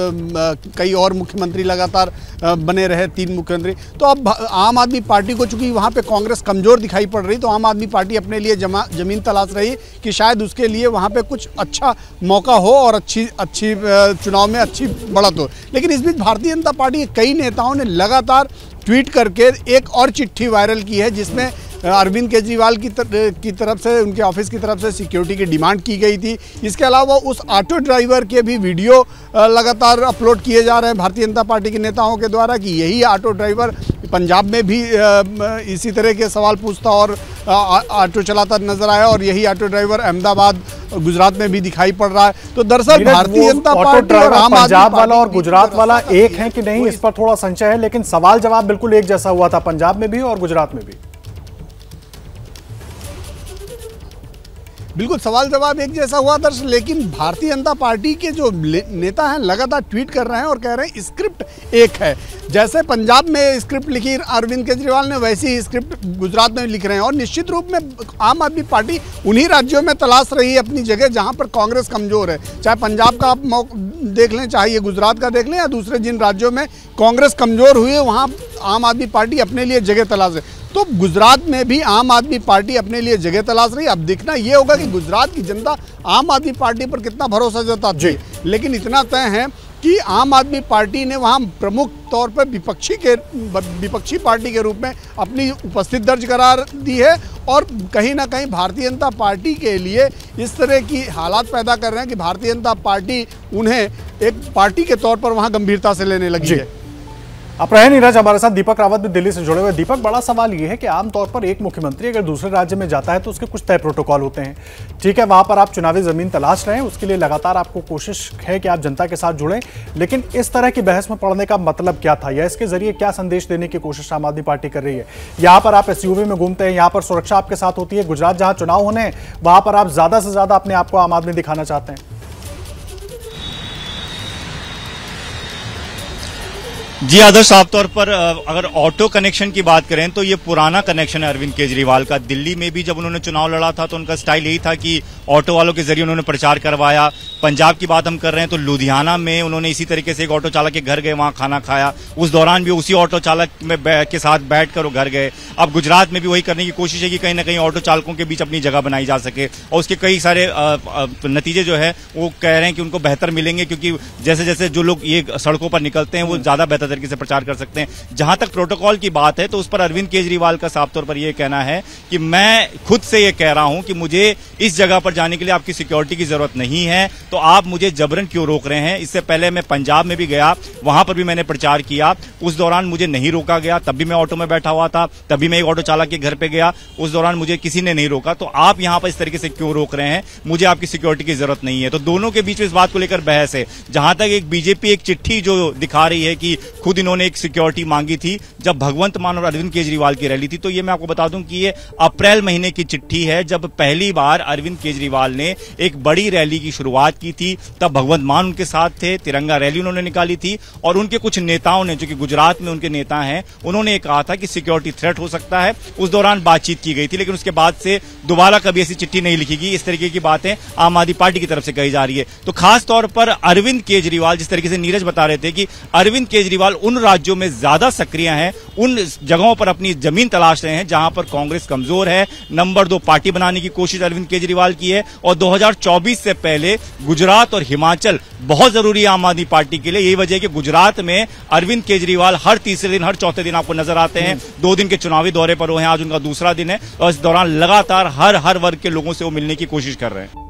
कई और मुख्यमंत्री लगातार बने रहे, 3 मुख्यमंत्री। तो अब आम आदमी पार्टी को चूंकि वहाँ पे कांग्रेस कमज़ोर दिखाई पड़ रही, तो आम आदमी पार्टी अपने लिए जमीन तलाश रही कि शायद उसके लिए वहाँ पर कुछ अच्छा मौका हो और अच्छी चुनाव में अच्छी बढ़त हो। लेकिन इस बीच भारतीय जनता पार्टी के कई नेताओं ने लगातार ट्वीट करके एक और चिट्ठी वायरल की है, जिसमें अरविंद केजरीवाल की तरफ से, उनके ऑफिस की तरफ से सिक्योरिटी की डिमांड की गई थी। इसके अलावा उस ऑटो ड्राइवर के भी वीडियो लगातार अपलोड किए जा रहे हैं भारतीय जनता पार्टी के नेताओं के द्वारा कि यही ऑटो ड्राइवर पंजाब में भी इसी तरह के सवाल पूछता और ऑटो चलाता नजर आया, और यही ऑटो ड्राइवर अहमदाबाद गुजरात में भी दिखाई पड़ रहा है। तो दरअसल भारतीय जनता पार्टी और आम पंजाब वाला और गुजरात वाला एक है कि नहीं, इस पर थोड़ा संशय है, लेकिन सवाल जवाब बिल्कुल एक जैसा हुआ था पंजाब में भी और गुजरात में भी। बिल्कुल सवाल जवाब एक जैसा हुआ दर्शक, लेकिन भारतीय जनता पार्टी के जो नेता हैं लगातार ट्वीट कर रहे हैं और कह रहे हैं स्क्रिप्ट एक है। जैसे पंजाब में स्क्रिप्ट लिखी अरविंद केजरीवाल ने, वैसी ही स्क्रिप्ट गुजरात में लिख रहे हैं। और निश्चित रूप में आम आदमी पार्टी उन्हीं राज्यों में तलाश रही है अपनी जगह जहां पर कांग्रेस कमजोर है। चाहे पंजाब का आप देख लें, चाहे ये गुजरात का देख लें, या दूसरे जिन राज्यों में कांग्रेस कमजोर हुई है वहाँ आम आदमी पार्टी अपने लिए जगह तलाश है। तो गुजरात में भी आम आदमी पार्टी अपने लिए जगह तलाश रही है। अब देखना ये होगा कि गुजरात की जनता आम आदमी पार्टी पर कितना भरोसा जताती है। लेकिन इतना तय है कि आम आदमी पार्टी ने वहां प्रमुख तौर पर विपक्षी पार्टी के रूप में अपनी उपस्थिति दर्ज करार दी है, और कहीं ना कहीं भारतीय जनता पार्टी के लिए इस तरह की हालात पैदा कर रहे हैं कि भारतीय जनता पार्टी उन्हें एक पार्टी के तौर पर वहां गंभीरता से लेने लगी है। आप रहे नीरज हमारे साथ। दीपक रावत भी दिल्ली से जुड़े हुए। दीपक, बड़ा सवाल यह है कि आमतौर पर एक मुख्यमंत्री अगर दूसरे राज्य में जाता है तो उसके कुछ तय प्रोटोकॉल होते हैं। ठीक है, वहां पर आप चुनावी जमीन तलाश रहे हैं, उसके लिए लगातार आपको कोशिश है कि आप जनता के साथ जुड़ें, लेकिन इस तरह की बहस में पड़ने का मतलब क्या था, या इसके जरिए क्या संदेश देने की कोशिश आम आदमी पार्टी कर रही है? यहाँ पर आप एसयूवी में घूमते हैं, यहाँ पर सुरक्षा आपके साथ होती है, गुजरात जहां चुनाव होने हैं वहां पर आप ज्यादा से ज्यादा अपने आप को आम आदमी दिखाना चाहते हैं। जी आदर्श, साफ तौर पर अगर ऑटो कनेक्शन की बात करें तो ये पुराना कनेक्शन है अरविंद केजरीवाल का। दिल्ली में भी जब उन्होंने चुनाव लड़ा था तो उनका स्टाइल यही था कि ऑटो वालों के जरिए उन्होंने प्रचार करवाया। पंजाब की बात हम कर रहे हैं तो लुधियाना में उन्होंने इसी तरीके से एक ऑटो चालक के घर गए, वहां खाना खाया, उस दौरान भी उसी ऑटो चालक के साथ बैठकर वो घर गए। अब गुजरात में भी वही करने की कोशिश है कि कहीं ना कहीं ऑटो चालकों के बीच अपनी जगह बनाई जा सके, और उसके कई सारे नतीजे जो है वो कह रहे हैं कि उनको बेहतर मिलेंगे, क्योंकि जैसे जैसे जो लोग ये सड़कों पर निकलते हैं वो ज्यादा बेहतर तरीके से प्रचार कर सकते हैं। जहां तक प्रोटोकॉल की बात है तो उस पर अरविंद केजरीवाल का साफ तौर पर यह कहना है कि मैं खुद से यह कह रहा हूं कि मुझे इस जगह पर जाने के लिए आपकी सिक्योरिटी की जरूरत नहीं है, तो आप मुझे जबरन क्यों रोक रहे हैं? इससे पहले मैं पंजाब में भी गया, वहां पर भी मैंने प्रचार किया, उस दौरान मुझे नहीं रोका गया, तब भी मैं ऑटो में बैठा हुआ था, तभी मैं एक ऑटो चालक के घर पे गया, उस दौरान मुझे किसी ने नहीं रोका, तो आप यहां पर इस तरीके से क्यों रोक रहे हैं? मुझे आपकी सिक्योरिटी की जरूरत नहीं है। तो दोनों के बीच में इस बात को लेकर बहस है। जहां तक एक बीजेपी एक चिट्ठी जो दिखा रही है कि खुद इन्होंने एक सिक्योरिटी मांगी थी जब भगवंत मान और अरविंद केजरीवाल की रैली थी, तो ये मैं आपको बता दूं कि ये अप्रैल महीने की चिट्ठी है, जब पहली बार अरविंद केजरीवाल ने एक बड़ी रैली की शुरुआत की थी। तब भगवंत मान उनके साथ थे, तिरंगा रैली उन्होंने निकाली थी, और उनके कुछ नेताओं ने, जो कि गुजरात में उनके नेता हैं, उन्होंने कहा था कि सिक्योरिटी थ्रेट हो सकता है। उस दौरान बातचीत की गई थी, लेकिन उसके बाद से दोबारा कभी ऐसी चिट्ठी नहीं लिखी गई। इस तरीके की बातें आम आदमी पार्टी की तरफ से कही जा रही है। तो खास तौर पर अरविंद केजरीवाल, जिस तरीके से नीरज बता रहे थे कि अरविंद केजरीवाल उन राज्यों में ज्यादा सक्रिय हैं, उन जगहों पर अपनी जमीन तलाश रहे हैं जहां पर कांग्रेस कमजोर है, नंबर 2 पार्टी बनाने की कोशिश अरविंद केजरीवाल की है, और 2024 से पहले गुजरात और हिमाचल बहुत जरूरी है आम आदमी पार्टी के लिए। यही वजह है कि गुजरात में अरविंद केजरीवाल हर तीसरे दिन, हर चौथे दिन आपको नजर आते हैं। 2 दिन के चुनावी दौरे पर वो हैं, आज उनका दूसरा दिन है, और इस दौरान लगातार हर वर्ग के लोगों से वो मिलने की कोशिश कर रहे हैं।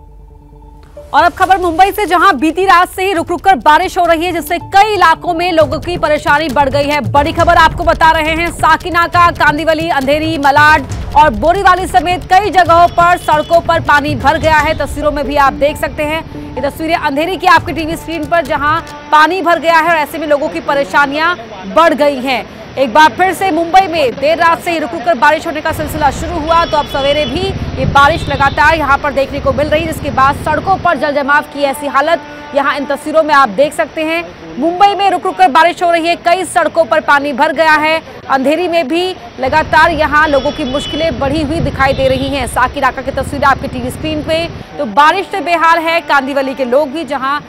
और अब खबर मुंबई से, जहां बीती रात से ही रुक रुक कर बारिश हो रही है, जिससे कई इलाकों में लोगों की परेशानी बढ़ गई है। बड़ी खबर आपको बता रहे हैं, साकीनाका, कांदिवली, अंधेरी, मलाड और बोरीवाली समेत कई जगहों पर सड़कों पर पानी भर गया है। तस्वीरों में भी आप देख सकते हैं, ये तस्वीरें अंधेरी की आपकी टीवी स्क्रीन पर, जहां पानी भर गया है और ऐसे में लोगों की परेशानियां बढ़ गई हैं। एक बार फिर से मुंबई में देर रात से ही रुक रुक कर बारिश होने का सिलसिला शुरू हुआ, तो अब सवेरे भी ये बारिश लगातार यहां पर देखने को मिल रही है, जिसके बाद सड़कों पर जल जमाव की ऐसी हालत यहां इन तस्वीरों में आप देख सकते हैं। मुंबई में रुक रुक कर बारिश हो रही है, कई सड़कों पर पानी भर गया है। अंधेरी में भी लगातार यहां लोगों की मुश्किलें बढ़ी हुई दिखाई दे रही हैं। साकीनाका की तस्वीरें आपकी टीवी स्क्रीन पे, तो बारिश से बेहाल है कांदिवली के लोग भी, जहां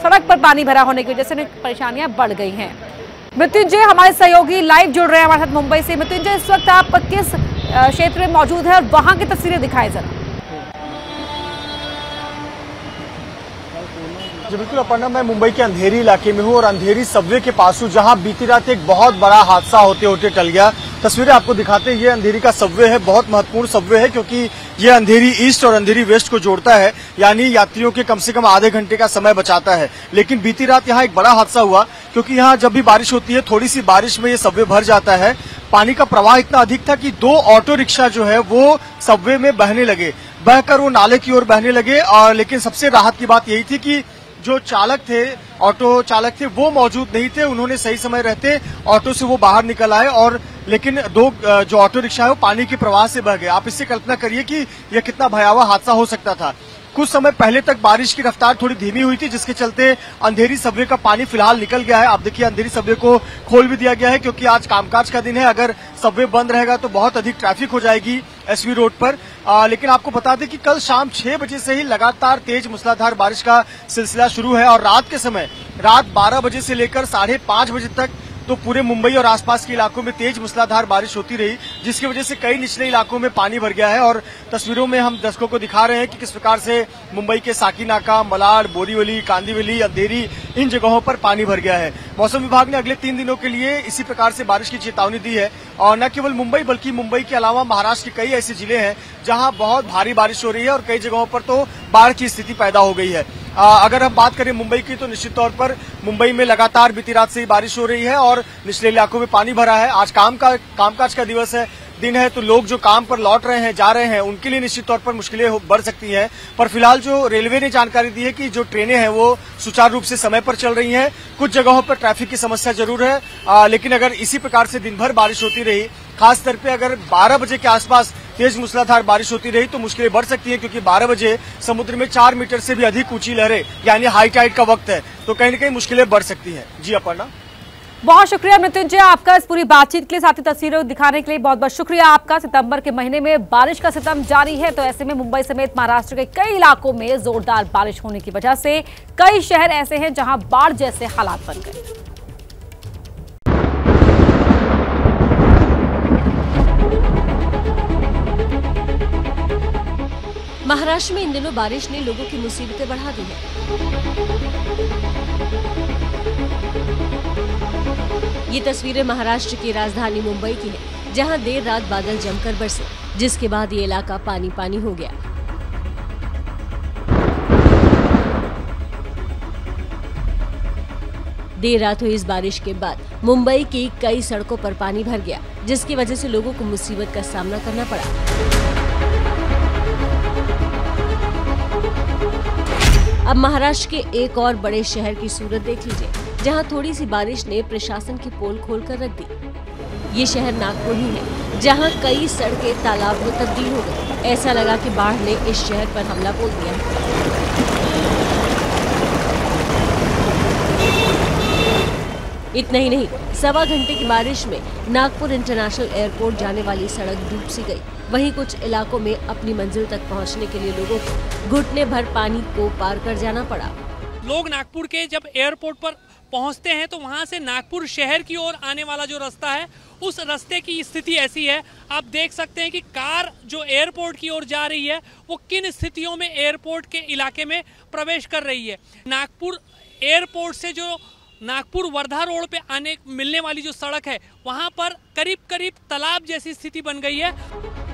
सड़क पर पानी भरा होने की वजह से परेशानियां बढ़ गई हैं। मृत्युंजय हमारे सहयोगी लाइव जुड़ रहे हैं हमारे साथ मुंबई से। मृत्युंजय, इस वक्त आप किस क्षेत्र में मौजूद है और वहां की तस्वीरें दिखाएं जरा। जी बिल्कुल अपर्णा, मैं मुंबई के अंधेरी इलाके में हूँ और अंधेरी सबवे के पास हूँ, जहाँ बीती रात एक बहुत बड़ा हादसा होते होते टल गया। तस्वीरें आपको दिखाते हैं, ये अंधेरी का सबवे है, बहुत महत्वपूर्ण सबवे है क्योंकि ये अंधेरी ईस्ट और अंधेरी वेस्ट को जोड़ता है, यानी यात्रियों के कम से कम आधे घंटे का समय बचाता है। लेकिन बीती रात यहाँ एक बड़ा हादसा हुआ क्योंकि यहाँ जब भी बारिश होती है, थोड़ी सी बारिश में ये सबवे भर जाता है। पानी का प्रवाह इतना अधिक था कि 2 ऑटो रिक्शा जो है वो सबवे में बहने लगे, बहकर वो नाले की ओर बहने लगे। और लेकिन सबसे राहत की बात यही थी कि जो चालक थे, ऑटो चालक थे, वो मौजूद नहीं थे। उन्होंने सही समय रहते ऑटो से वो बाहर निकल आए, और लेकिन 2 जो ऑटो रिक्शा है वो पानी के प्रवाह से बह गए। आप इससे कल्पना करिए कि यह कितना भयावह हादसा हो सकता था। कुछ समय पहले तक बारिश की रफ्तार थोड़ी धीमी हुई थी, जिसके चलते अंधेरी सबवे का पानी फिलहाल निकल गया है। आप देखिए अंधेरी सबवे को खोल भी दिया गया है क्योंकि आज कामकाज का दिन है। अगर सबवे बंद रहेगा तो बहुत अधिक ट्रैफिक हो जाएगी एसवी रोड पर। लेकिन आपको बता दें कि कल शाम 6 बजे से ही लगातार तेज मूसलाधार बारिश का सिलसिला शुरू है और रात के समय, रात 12 बजे से लेकर 5:30 बजे तक तो पूरे मुंबई और आसपास के इलाकों में तेज मूसलाधार बारिश होती रही, जिसकी वजह से कई निचले इलाकों में पानी भर गया है। और तस्वीरों में हम दर्शकों को दिखा रहे हैं कि किस प्रकार से मुंबई के साकीनाका, मलाड, बोरीवली, कांदिवली, अंधेरी, इन जगहों पर पानी भर गया है। मौसम विभाग ने अगले 3 दिनों के लिए इसी प्रकार से बारिश की चेतावनी दी है। और न केवल मुंबई बल्कि मुंबई के अलावा महाराष्ट्र के कई ऐसे जिले हैं जहां बहुत भारी बारिश हो रही है और कई जगहों पर तो बाढ़ की स्थिति पैदा हो गई है। अगर हम बात करें मुंबई की, तो निश्चित तौर पर मुंबई में लगातार बीती रात से ही बारिश हो रही है और निचले इलाकों में पानी भरा है। आज कामकाज का दिवस है, दिन है, तो लोग जो काम पर लौट रहे हैं, जा रहे हैं, उनके लिए निश्चित तौर पर मुश्किलें बढ़ सकती हैं। पर फिलहाल जो रेलवे ने जानकारी दी है कि जो ट्रेनें हैं वो सुचारू रूप से समय पर चल रही हैं। कुछ जगहों पर ट्रैफिक की समस्या जरूर है, लेकिन अगर इसी प्रकार से दिन भर बारिश होती रही, खास तौर पे अगर 12 बजे के आसपास तेज मूसलाधार बारिश होती रही तो मुश्किलें बढ़ सकती हैं, क्योंकि 12 बजे समुद्र में 4 मीटर से भी अधिक ऊंची लहरें, यानी हाई टाइड का वक्त है, तो कहीं न कहीं मुश्किलें बढ़ सकती हैं। जी अपर्णा, बहुत शुक्रिया मृत्युंजय आपका इस पूरी बातचीत के लिए, साथ ही तस्वीरें दिखाने के लिए बहुत बहुत शुक्रिया आपका। सितंबर के महीने में बारिश का सितम जारी है, तो ऐसे में मुंबई समेत महाराष्ट्र के कई इलाकों में जोरदार बारिश होने की वजह से कई शहर ऐसे हैं जहां बाढ़ जैसे हालात बन गए। महाराष्ट्र में इन दिनों बारिश ने लोगों की मुसीबतें बढ़ा दी है। ये तस्वीरें महाराष्ट्र की राजधानी मुंबई की है, जहां देर रात बादल जमकर बरसे, जिसके बाद ये इलाका पानी पानी हो गया। देर रात हुई इस बारिश के बाद मुंबई की कई सड़कों पर पानी भर गया, जिसकी वजह से लोगों को मुसीबत का सामना करना पड़ा। अब महाराष्ट्र के एक और बड़े शहर की सूरत देख लीजिए, जहां थोड़ी सी बारिश ने प्रशासन की पोल खोलकर रख दी। ये शहर नागपुर ही है, जहां कई सड़कें तालाब में तब्दील हो गई। ऐसा लगा कि बाढ़ ने इस शहर पर हमला बोल दिया। इतना ही नहीं, 1.25 घंटे की बारिश में नागपुर इंटरनेशनल एयरपोर्ट जाने वाली सड़क डूब सी गई। वहीं कुछ इलाकों में अपनी मंजिल तक पहुंचने के लिए लोगों को घुटने भर पानी को पार कर जाना पड़ा। लोग नागपुर के जब एयरपोर्ट पर पहुंचते हैं तो वहां से नागपुर शहर की ओर आने वाला जो रास्ता है, उस रास्ते की स्थिति ऐसी है। आप देख सकते हैं कि कार जो एयरपोर्ट की ओर जा रही है वो किन स्थितियों में एयरपोर्ट के इलाके में प्रवेश कर रही है। नागपुर एयरपोर्ट से जो नागपुर वर्धा रोड पे आने मिलने वाली जो सड़क है, वहां पर करीब करीब तालाब जैसी स्थिति बन गई है।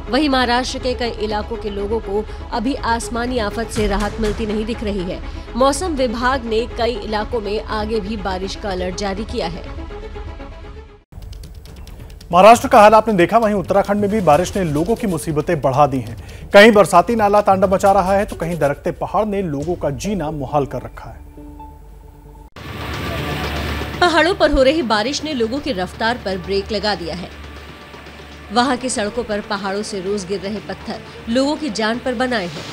वहीं महाराष्ट्र के कई इलाकों के लोगों को अभी आसमानी आफत से राहत मिलती नहीं दिख रही है। मौसम विभाग ने कई इलाकों में आगे भी बारिश का अलर्ट जारी किया है। महाराष्ट्र का हाल आपने देखा, वहीं उत्तराखंड में भी बारिश ने लोगों की मुसीबतें बढ़ा दी हैं। कहीं बरसाती नाला तांडव मचा रहा है तो कहीं दरकते पहाड़ ने लोगों का जीना मुहाल कर रखा है। पहाड़ों पर हो रही बारिश ने लोगों की रफ्तार पर ब्रेक लगा दिया है। वहां की सड़कों पर पहाड़ों से रोज गिर रहे पत्थर लोगों की जान पर बनाए हैं।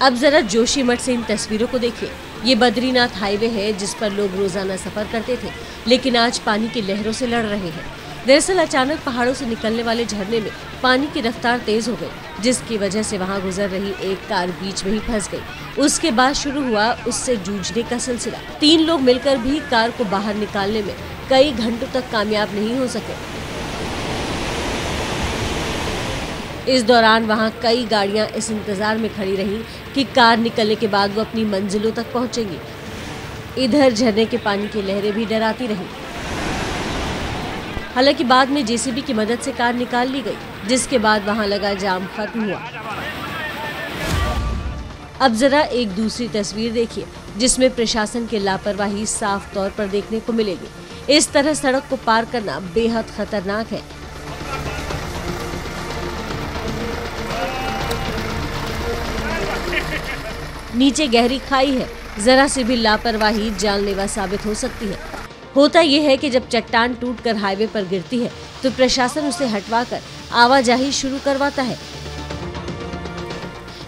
अब जरा जोशीमठ से इन तस्वीरों को देखिए। ये बद्रीनाथ हाईवे है जिस पर लोग रोजाना सफर करते थे, लेकिन आज पानी की लहरों से लड़ रहे हैं। दरअसल अचानक पहाड़ों से निकलने वाले झरने में पानी की रफ्तार तेज हो गई, जिसकी वजह से वहां गुजर रही एक कार बीच में ही फंस गई। उसके बाद शुरू हुआ उससे जूझने का सिलसिला। 3 लोग मिलकर भी कार को बाहर निकालने में कई घंटों तक कामयाब नहीं हो सके। इस दौरान वहां कई गाड़ियां इस इंतजार में खड़ी रहीं कि कार निकलने के बाद वो अपनी मंजिलों तक पहुंचेंगी। इधर झरने के पानी की लहरें भी डराती रहीं। हालांकि बाद में जेसीबी की मदद से कार निकाल ली गई, जिसके बाद वहां लगा जाम खत्म हुआ। अब जरा एक दूसरी तस्वीर देखिए, जिसमें प्रशासन की लापरवाही साफ तौर पर देखने को मिलेगी। इस तरह सड़क को पार करना बेहद खतरनाक है। नीचे गहरी खाई है, जरा सी भी लापरवाही जानलेवा साबित हो सकती है। होता यह है कि जब चट्टान टूटकर हाईवे पर गिरती है तो प्रशासन उसे हटवाकर आवाजाही शुरू करवाता है,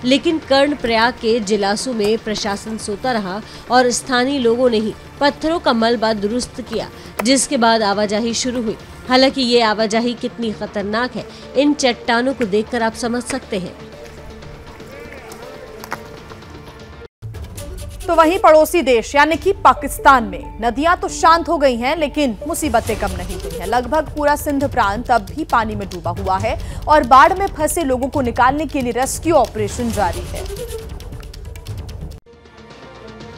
लेकिन कर्णप्रयाग के जिलासू में प्रशासन सोता रहा और स्थानीय लोगों ने ही पत्थरों का मलबा दुरुस्त किया, जिसके बाद आवाजाही शुरू हुई। हालांकि ये आवाजाही कितनी खतरनाक है, इन चट्टानों को देखकर आप समझ सकते हैं। तो वहीं पड़ोसी देश यानी कि पाकिस्तान में नदियां तो शांत हो गई हैं, लेकिन मुसीबतें कम नहीं हुई हैं। लगभग पूरा सिंध प्रांत अब भी पानी में डूबा हुआ है और बाढ़ में फंसे लोगों को निकालने के लिए रेस्क्यू ऑपरेशन जारी है।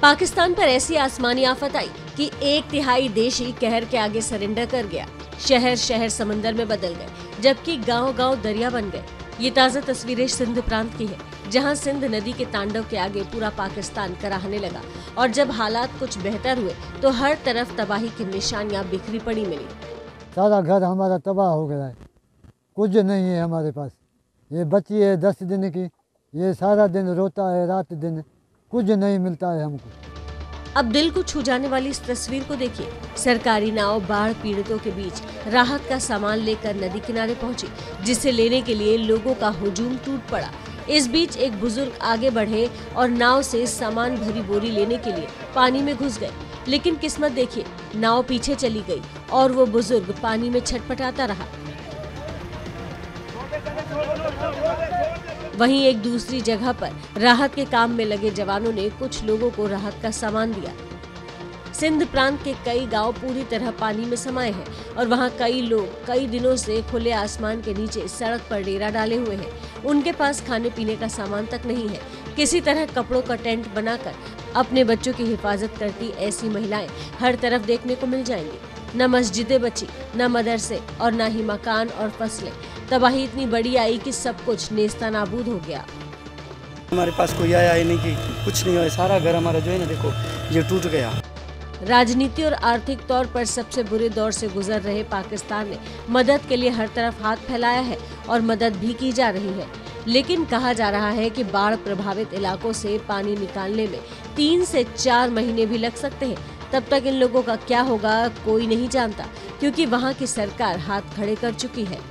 पाकिस्तान पर ऐसी आसमानी आफत आई कि 1/3 देश ही कहर के आगे सरेंडर कर गया। शहर शहर समंदर में बदल गए, जबकि गांव-गांव दरिया बन गए। ये ताजा तस्वीरें सिंध प्रांत की है, जहां सिंध नदी के तांडव के आगे पूरा पाकिस्तान कराहने लगा और जब हालात कुछ बेहतर हुए तो हर तरफ तबाही की निशानियां बिखरी पड़ी मिली। सारा घर हमारा तबाह हो गया है, कुछ नहीं है हमारे पास। ये बच्ची है 10 दिन की, ये सारा दिन रोता है, रात दिन कुछ नहीं मिलता है हमको। अब दिल को छू जाने वाली इस तस्वीर को देखिए। सरकारी नाव बाढ़ पीड़ितों के बीच राहत का सामान लेकर नदी किनारे पहुंची, जिसे लेने के लिए लोगों का हुजूम टूट पड़ा। इस बीच एक बुजुर्ग आगे बढ़े और नाव से सामान भरी बोरी लेने के लिए पानी में घुस गए, लेकिन किस्मत देखिए, नाव पीछे चली गई और वो बुजुर्ग पानी में छटपटाता रहा। वहीं एक दूसरी जगह पर राहत के काम में लगे जवानों ने कुछ लोगों को राहत का सामान दिया। सिंध प्रांत के कई गांव पूरी तरह पानी में समाये हैं और वहां कई लोग कई दिनों से खुले आसमान के नीचे सड़क पर डेरा डाले हुए हैं। उनके पास खाने पीने का सामान तक नहीं है। किसी तरह कपड़ों का टेंट बनाकर अपने बच्चों की हिफाजत करती ऐसी महिलाएं हर तरफ देखने को मिल जाएंगी। न मस्जिदें बची, न मदरसे और न ही मकान और फसलें। तबाही इतनी बड़ी आई कि सब कुछ नेस्ता नाबूद हो गया। हमारे पास कोई आया ही नहीं कि कुछ नहीं हुआ, सारा घर हमारा जो है ना देखो ये टूट गया। राजनीति और आर्थिक तौर पर सबसे बुरे दौर से गुजर रहे पाकिस्तान ने मदद के लिए हर तरफ हाथ फैलाया है और मदद भी की जा रही है, लेकिन कहा जा रहा है कि बाढ़ प्रभावित इलाकों से पानी निकालने में 3 से 4 महीने भी लग सकते हैं। तब तक इन लोगों का क्या होगा कोई नहीं जानता, क्योंकि वहां की सरकार हाथ खड़े कर चुकी है।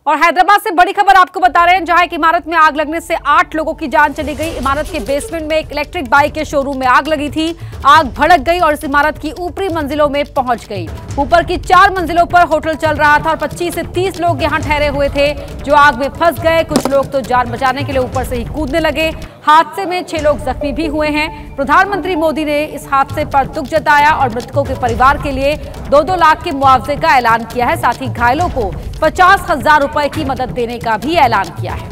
और हैदराबाद से बड़ी खबर आपको बता रहे हैं, जहां एक इमारत में आग लगने से 8 लोगों की जान चली गई। इमारत के बेसमेंट में एक इलेक्ट्रिक बाइक के शोरूम में आग लगी थी। आग भड़क गई और इस इमारत की ऊपरी मंजिलों में पहुंच गई। ऊपर की 4 मंजिलों पर होटल चल रहा था और 25 से 30 लोग यहां ठहरे हुए थे जो आग में फंस गए। कुछ लोग तो जान बचाने के लिए ऊपर से ही कूदने लगे। हादसे में 6 लोग जख्मी भी हुए हैं। प्रधानमंत्री मोदी ने इस हादसे पर दुख जताया और मृतकों के परिवार के लिए 2-2 लाख के मुआवजे का ऐलान किया है। साथ ही घायलों को 50,000 रुपए की मदद देने का भी ऐलान किया है।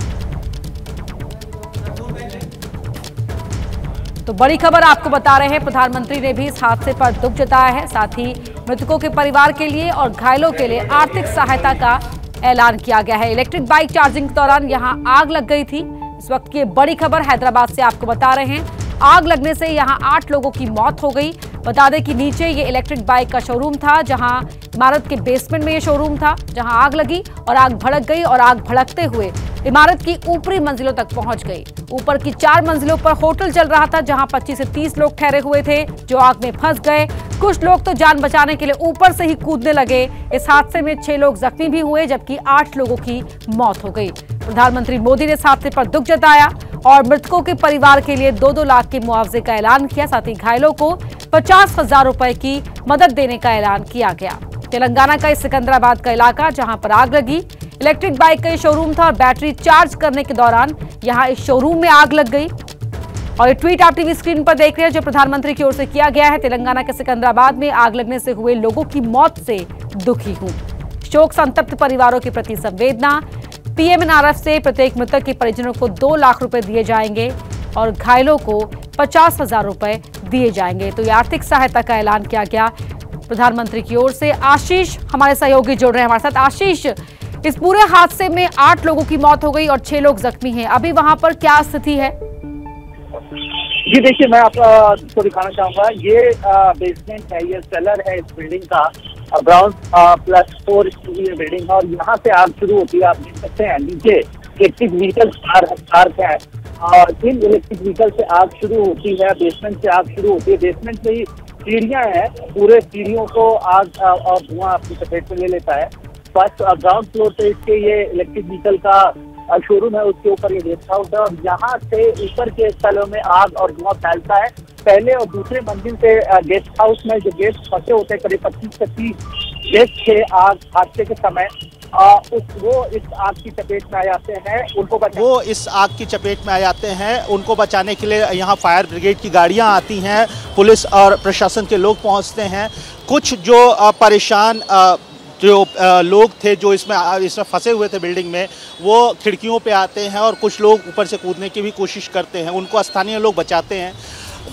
तो बड़ी खबर आपको बता रहे हैं, प्रधानमंत्री ने भी इस हादसे पर दुख जताया है। साथ ही मृतकों के परिवार के लिए और घायलों के लिए आर्थिक सहायता का ऐलान किया गया है। इलेक्ट्रिक बाइक चार्जिंग के दौरान यहां आग लग गई थी। इस वक्त की बड़ी खबर हैदराबाद से आपको बता रहे हैं। आग लगने से यहां 8 लोगों की मौत हो गई। बता दें कि नीचे ये इलेक्ट्रिक बाइक का शोरूम था, जहां इमारत के बेसमेंट में ये शोरूम था, जहां आग लगी और आग भड़क गई और आग भड़कते हुए इमारत की ऊपरी मंजिलों तक पहुंच गई। ऊपर की 4 मंजिलों पर होटल चल रहा था, जहां 25 से 30 लोग ठहरे हुए थे जो आग में फंस गए। कुछ लोग तो जान बचाने के लिए ऊपर से ही कूदने लगे। इस हादसे में 6 लोग जख्मी भी हुए, जबकि 8 लोगों की मौत हो गई। प्रधानमंत्री मोदी ने इस हादसे पर दुख जताया और मृतकों के परिवार के लिए 2-2 लाख के मुआवजे का ऐलान किया। साथ ही घायलों को 50,000 रुपए की मदद देने का ऐलान किया गया। तेलंगाना का इस सिकंदराबाद का इलाका, जहां पर आग लगी, इलेक्ट्रिक बाइक का ये शोरूम था और बैटरी चार्ज करने के दौरान यहां इस शोरूम में आग लग गई। और ये ट्वीट आप टीवी स्क्रीन पर देख रहे हैं जो प्रधानमंत्री की ओर से किया गया है। तेलंगाना के सिकंदराबाद में आग लगने से हुए लोगों की मौत से दुखी हूं। शोक संतप्त परिवारों के प्रति संवेदना। पीएमएनआरएफ से प्रत्येक मृतक के परिजनों को 2 लाख रुपए दिए जाएंगे और घायलों को 50,000 रुपए दिए जाएंगे। तो ये आर्थिक सहायता का ऐलान किया गया प्रधानमंत्री की ओर से। आशीष हमारे सहयोगी जुड़ रहे हैं हमारे साथ। आशीष, इस पूरे हादसे में 8 लोगों की मौत हो गई और 6 लोग जख्मी हैं। अभी वहां पर क्या स्थिति है? जी देखिए, मैं आपको दिखाना चाहूंगा। ये बेसमेंट है, ये सेलर है इस बिल्डिंग का। ग्राउंड +4 की बिल्डिंग है और यहाँ से आग शुरू होती है। आप देख सकते हैं नीचे इलेक्ट्रिक व्हीकल पार्क है और इन इलेक्ट्रिक व्हीकल से आग शुरू होती है। बेसमेंट से आग शुरू होती है। बेसमेंट में ही सीढ़ियां हैं, पूरे सीढ़ियों को आग और धुआं अपनी चपेट में ले लेता है। फर्स्ट ग्राउंड फ्लोर पे इसके ये इलेक्ट्रिक व्हीकल का शोरूम है, उसके ऊपर ये गेस्ट हाउस है और यहाँ से ऊपर के स्थलों में आग और धुआं फैलता है। पहले और दूसरे मंजिल से गेस्ट हाउस में जो गेस्ट फंसे होते हैं, करीब 25 से 30 गेस्ट थे आग हादसे के समय, वो इस आग की चपेट में आ जाते हैं। उनको बचाने के लिए यहाँ फायर ब्रिगेड की गाड़ियाँ आती हैं, पुलिस और प्रशासन के लोग पहुँचते हैं। कुछ जो परेशान जो लोग थे जो इसमें फंसे हुए थे बिल्डिंग में, वो खिड़कियों पे आते हैं और कुछ लोग ऊपर से कूदने की भी कोशिश करते हैं। उनको स्थानीय लोग बचाते हैं।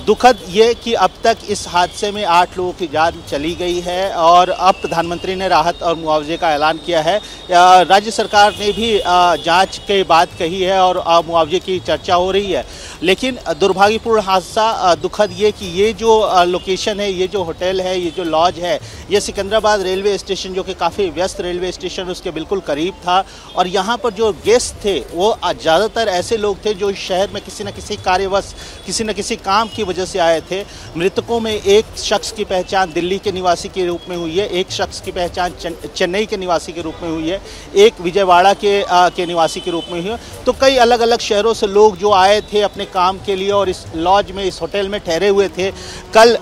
दुखद ये कि अब तक इस हादसे में 8 लोगों की जान चली गई है और अब प्रधानमंत्री ने राहत और मुआवजे का ऐलान किया है। राज्य सरकार ने भी जांच के बात कही है और मुआवजे की चर्चा हो रही है। लेकिन दुर्भाग्यपूर्ण हादसा दुखद ये कि ये जो लोकेशन है, ये जो होटल है, ये जो लॉज है, ये सिकंदराबाद रेलवे स्टेशन जो कि काफ़ी व्यस्त रेलवे स्टेशन उसके बिल्कुल करीब था और यहाँ पर जो गेस्ट थे वो ज़्यादातर ऐसे लोग थे जो शहर में किसी न किसी कार्यवश, किसी न किसी काम की वजह से आए थे। मृतकों में एक शख्स की पहचान दिल्ली के निवासी के रूप में हुई है, एक शख्स की पहचान चेन्नई के निवासी के रूप में हुई है, एक विजयवाड़ा के निवासी के रूप में हुई है। तो कई अलग अलग शहरों से लोग जो आए थे अपने काम के लिए और इस लॉज में, इस होटल में ठहरे हुए थे। कल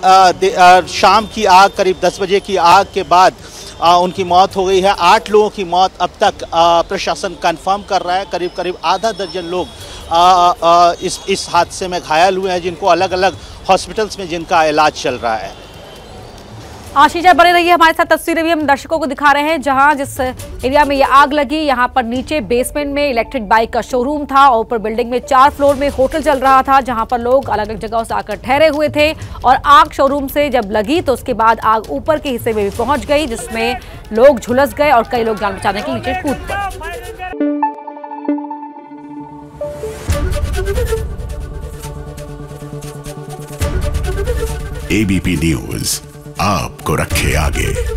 शाम की आग, करीब 10 बजे की आग के बाद उनकी मौत हो गई है। 8 लोगों की मौत अब तक प्रशासन कंफर्म कर रहा है। करीब करीब आधा दर्जन लोग इस हादसे में घायल हुए हैं, जिनको अलग अलग हॉस्पिटल्स में जिनका इलाज चल रहा है। आशीष बने रहिए हमारे साथ। तस्वीरें भी हम दर्शकों को दिखा रहे हैं जहां जिस एरिया में ये आग लगी, यहाँ पर नीचे बेसमेंट में इलेक्ट्रिक बाइक का शोरूम था और ऊपर बिल्डिंग में 4 फ्लोर में होटल चल रहा था, जहां पर लोग अलग अलग जगहों से आकर ठहरे हुए थे। और आग शोरूम से जब लगी तो उसके बाद आग ऊपर के हिस्से में भी पहुंच गई, जिसमें लोग झुलस गए और कई लोग जान बचाने के नीचे कूद पड़े। ABP न्यूज आपको रखे आगे।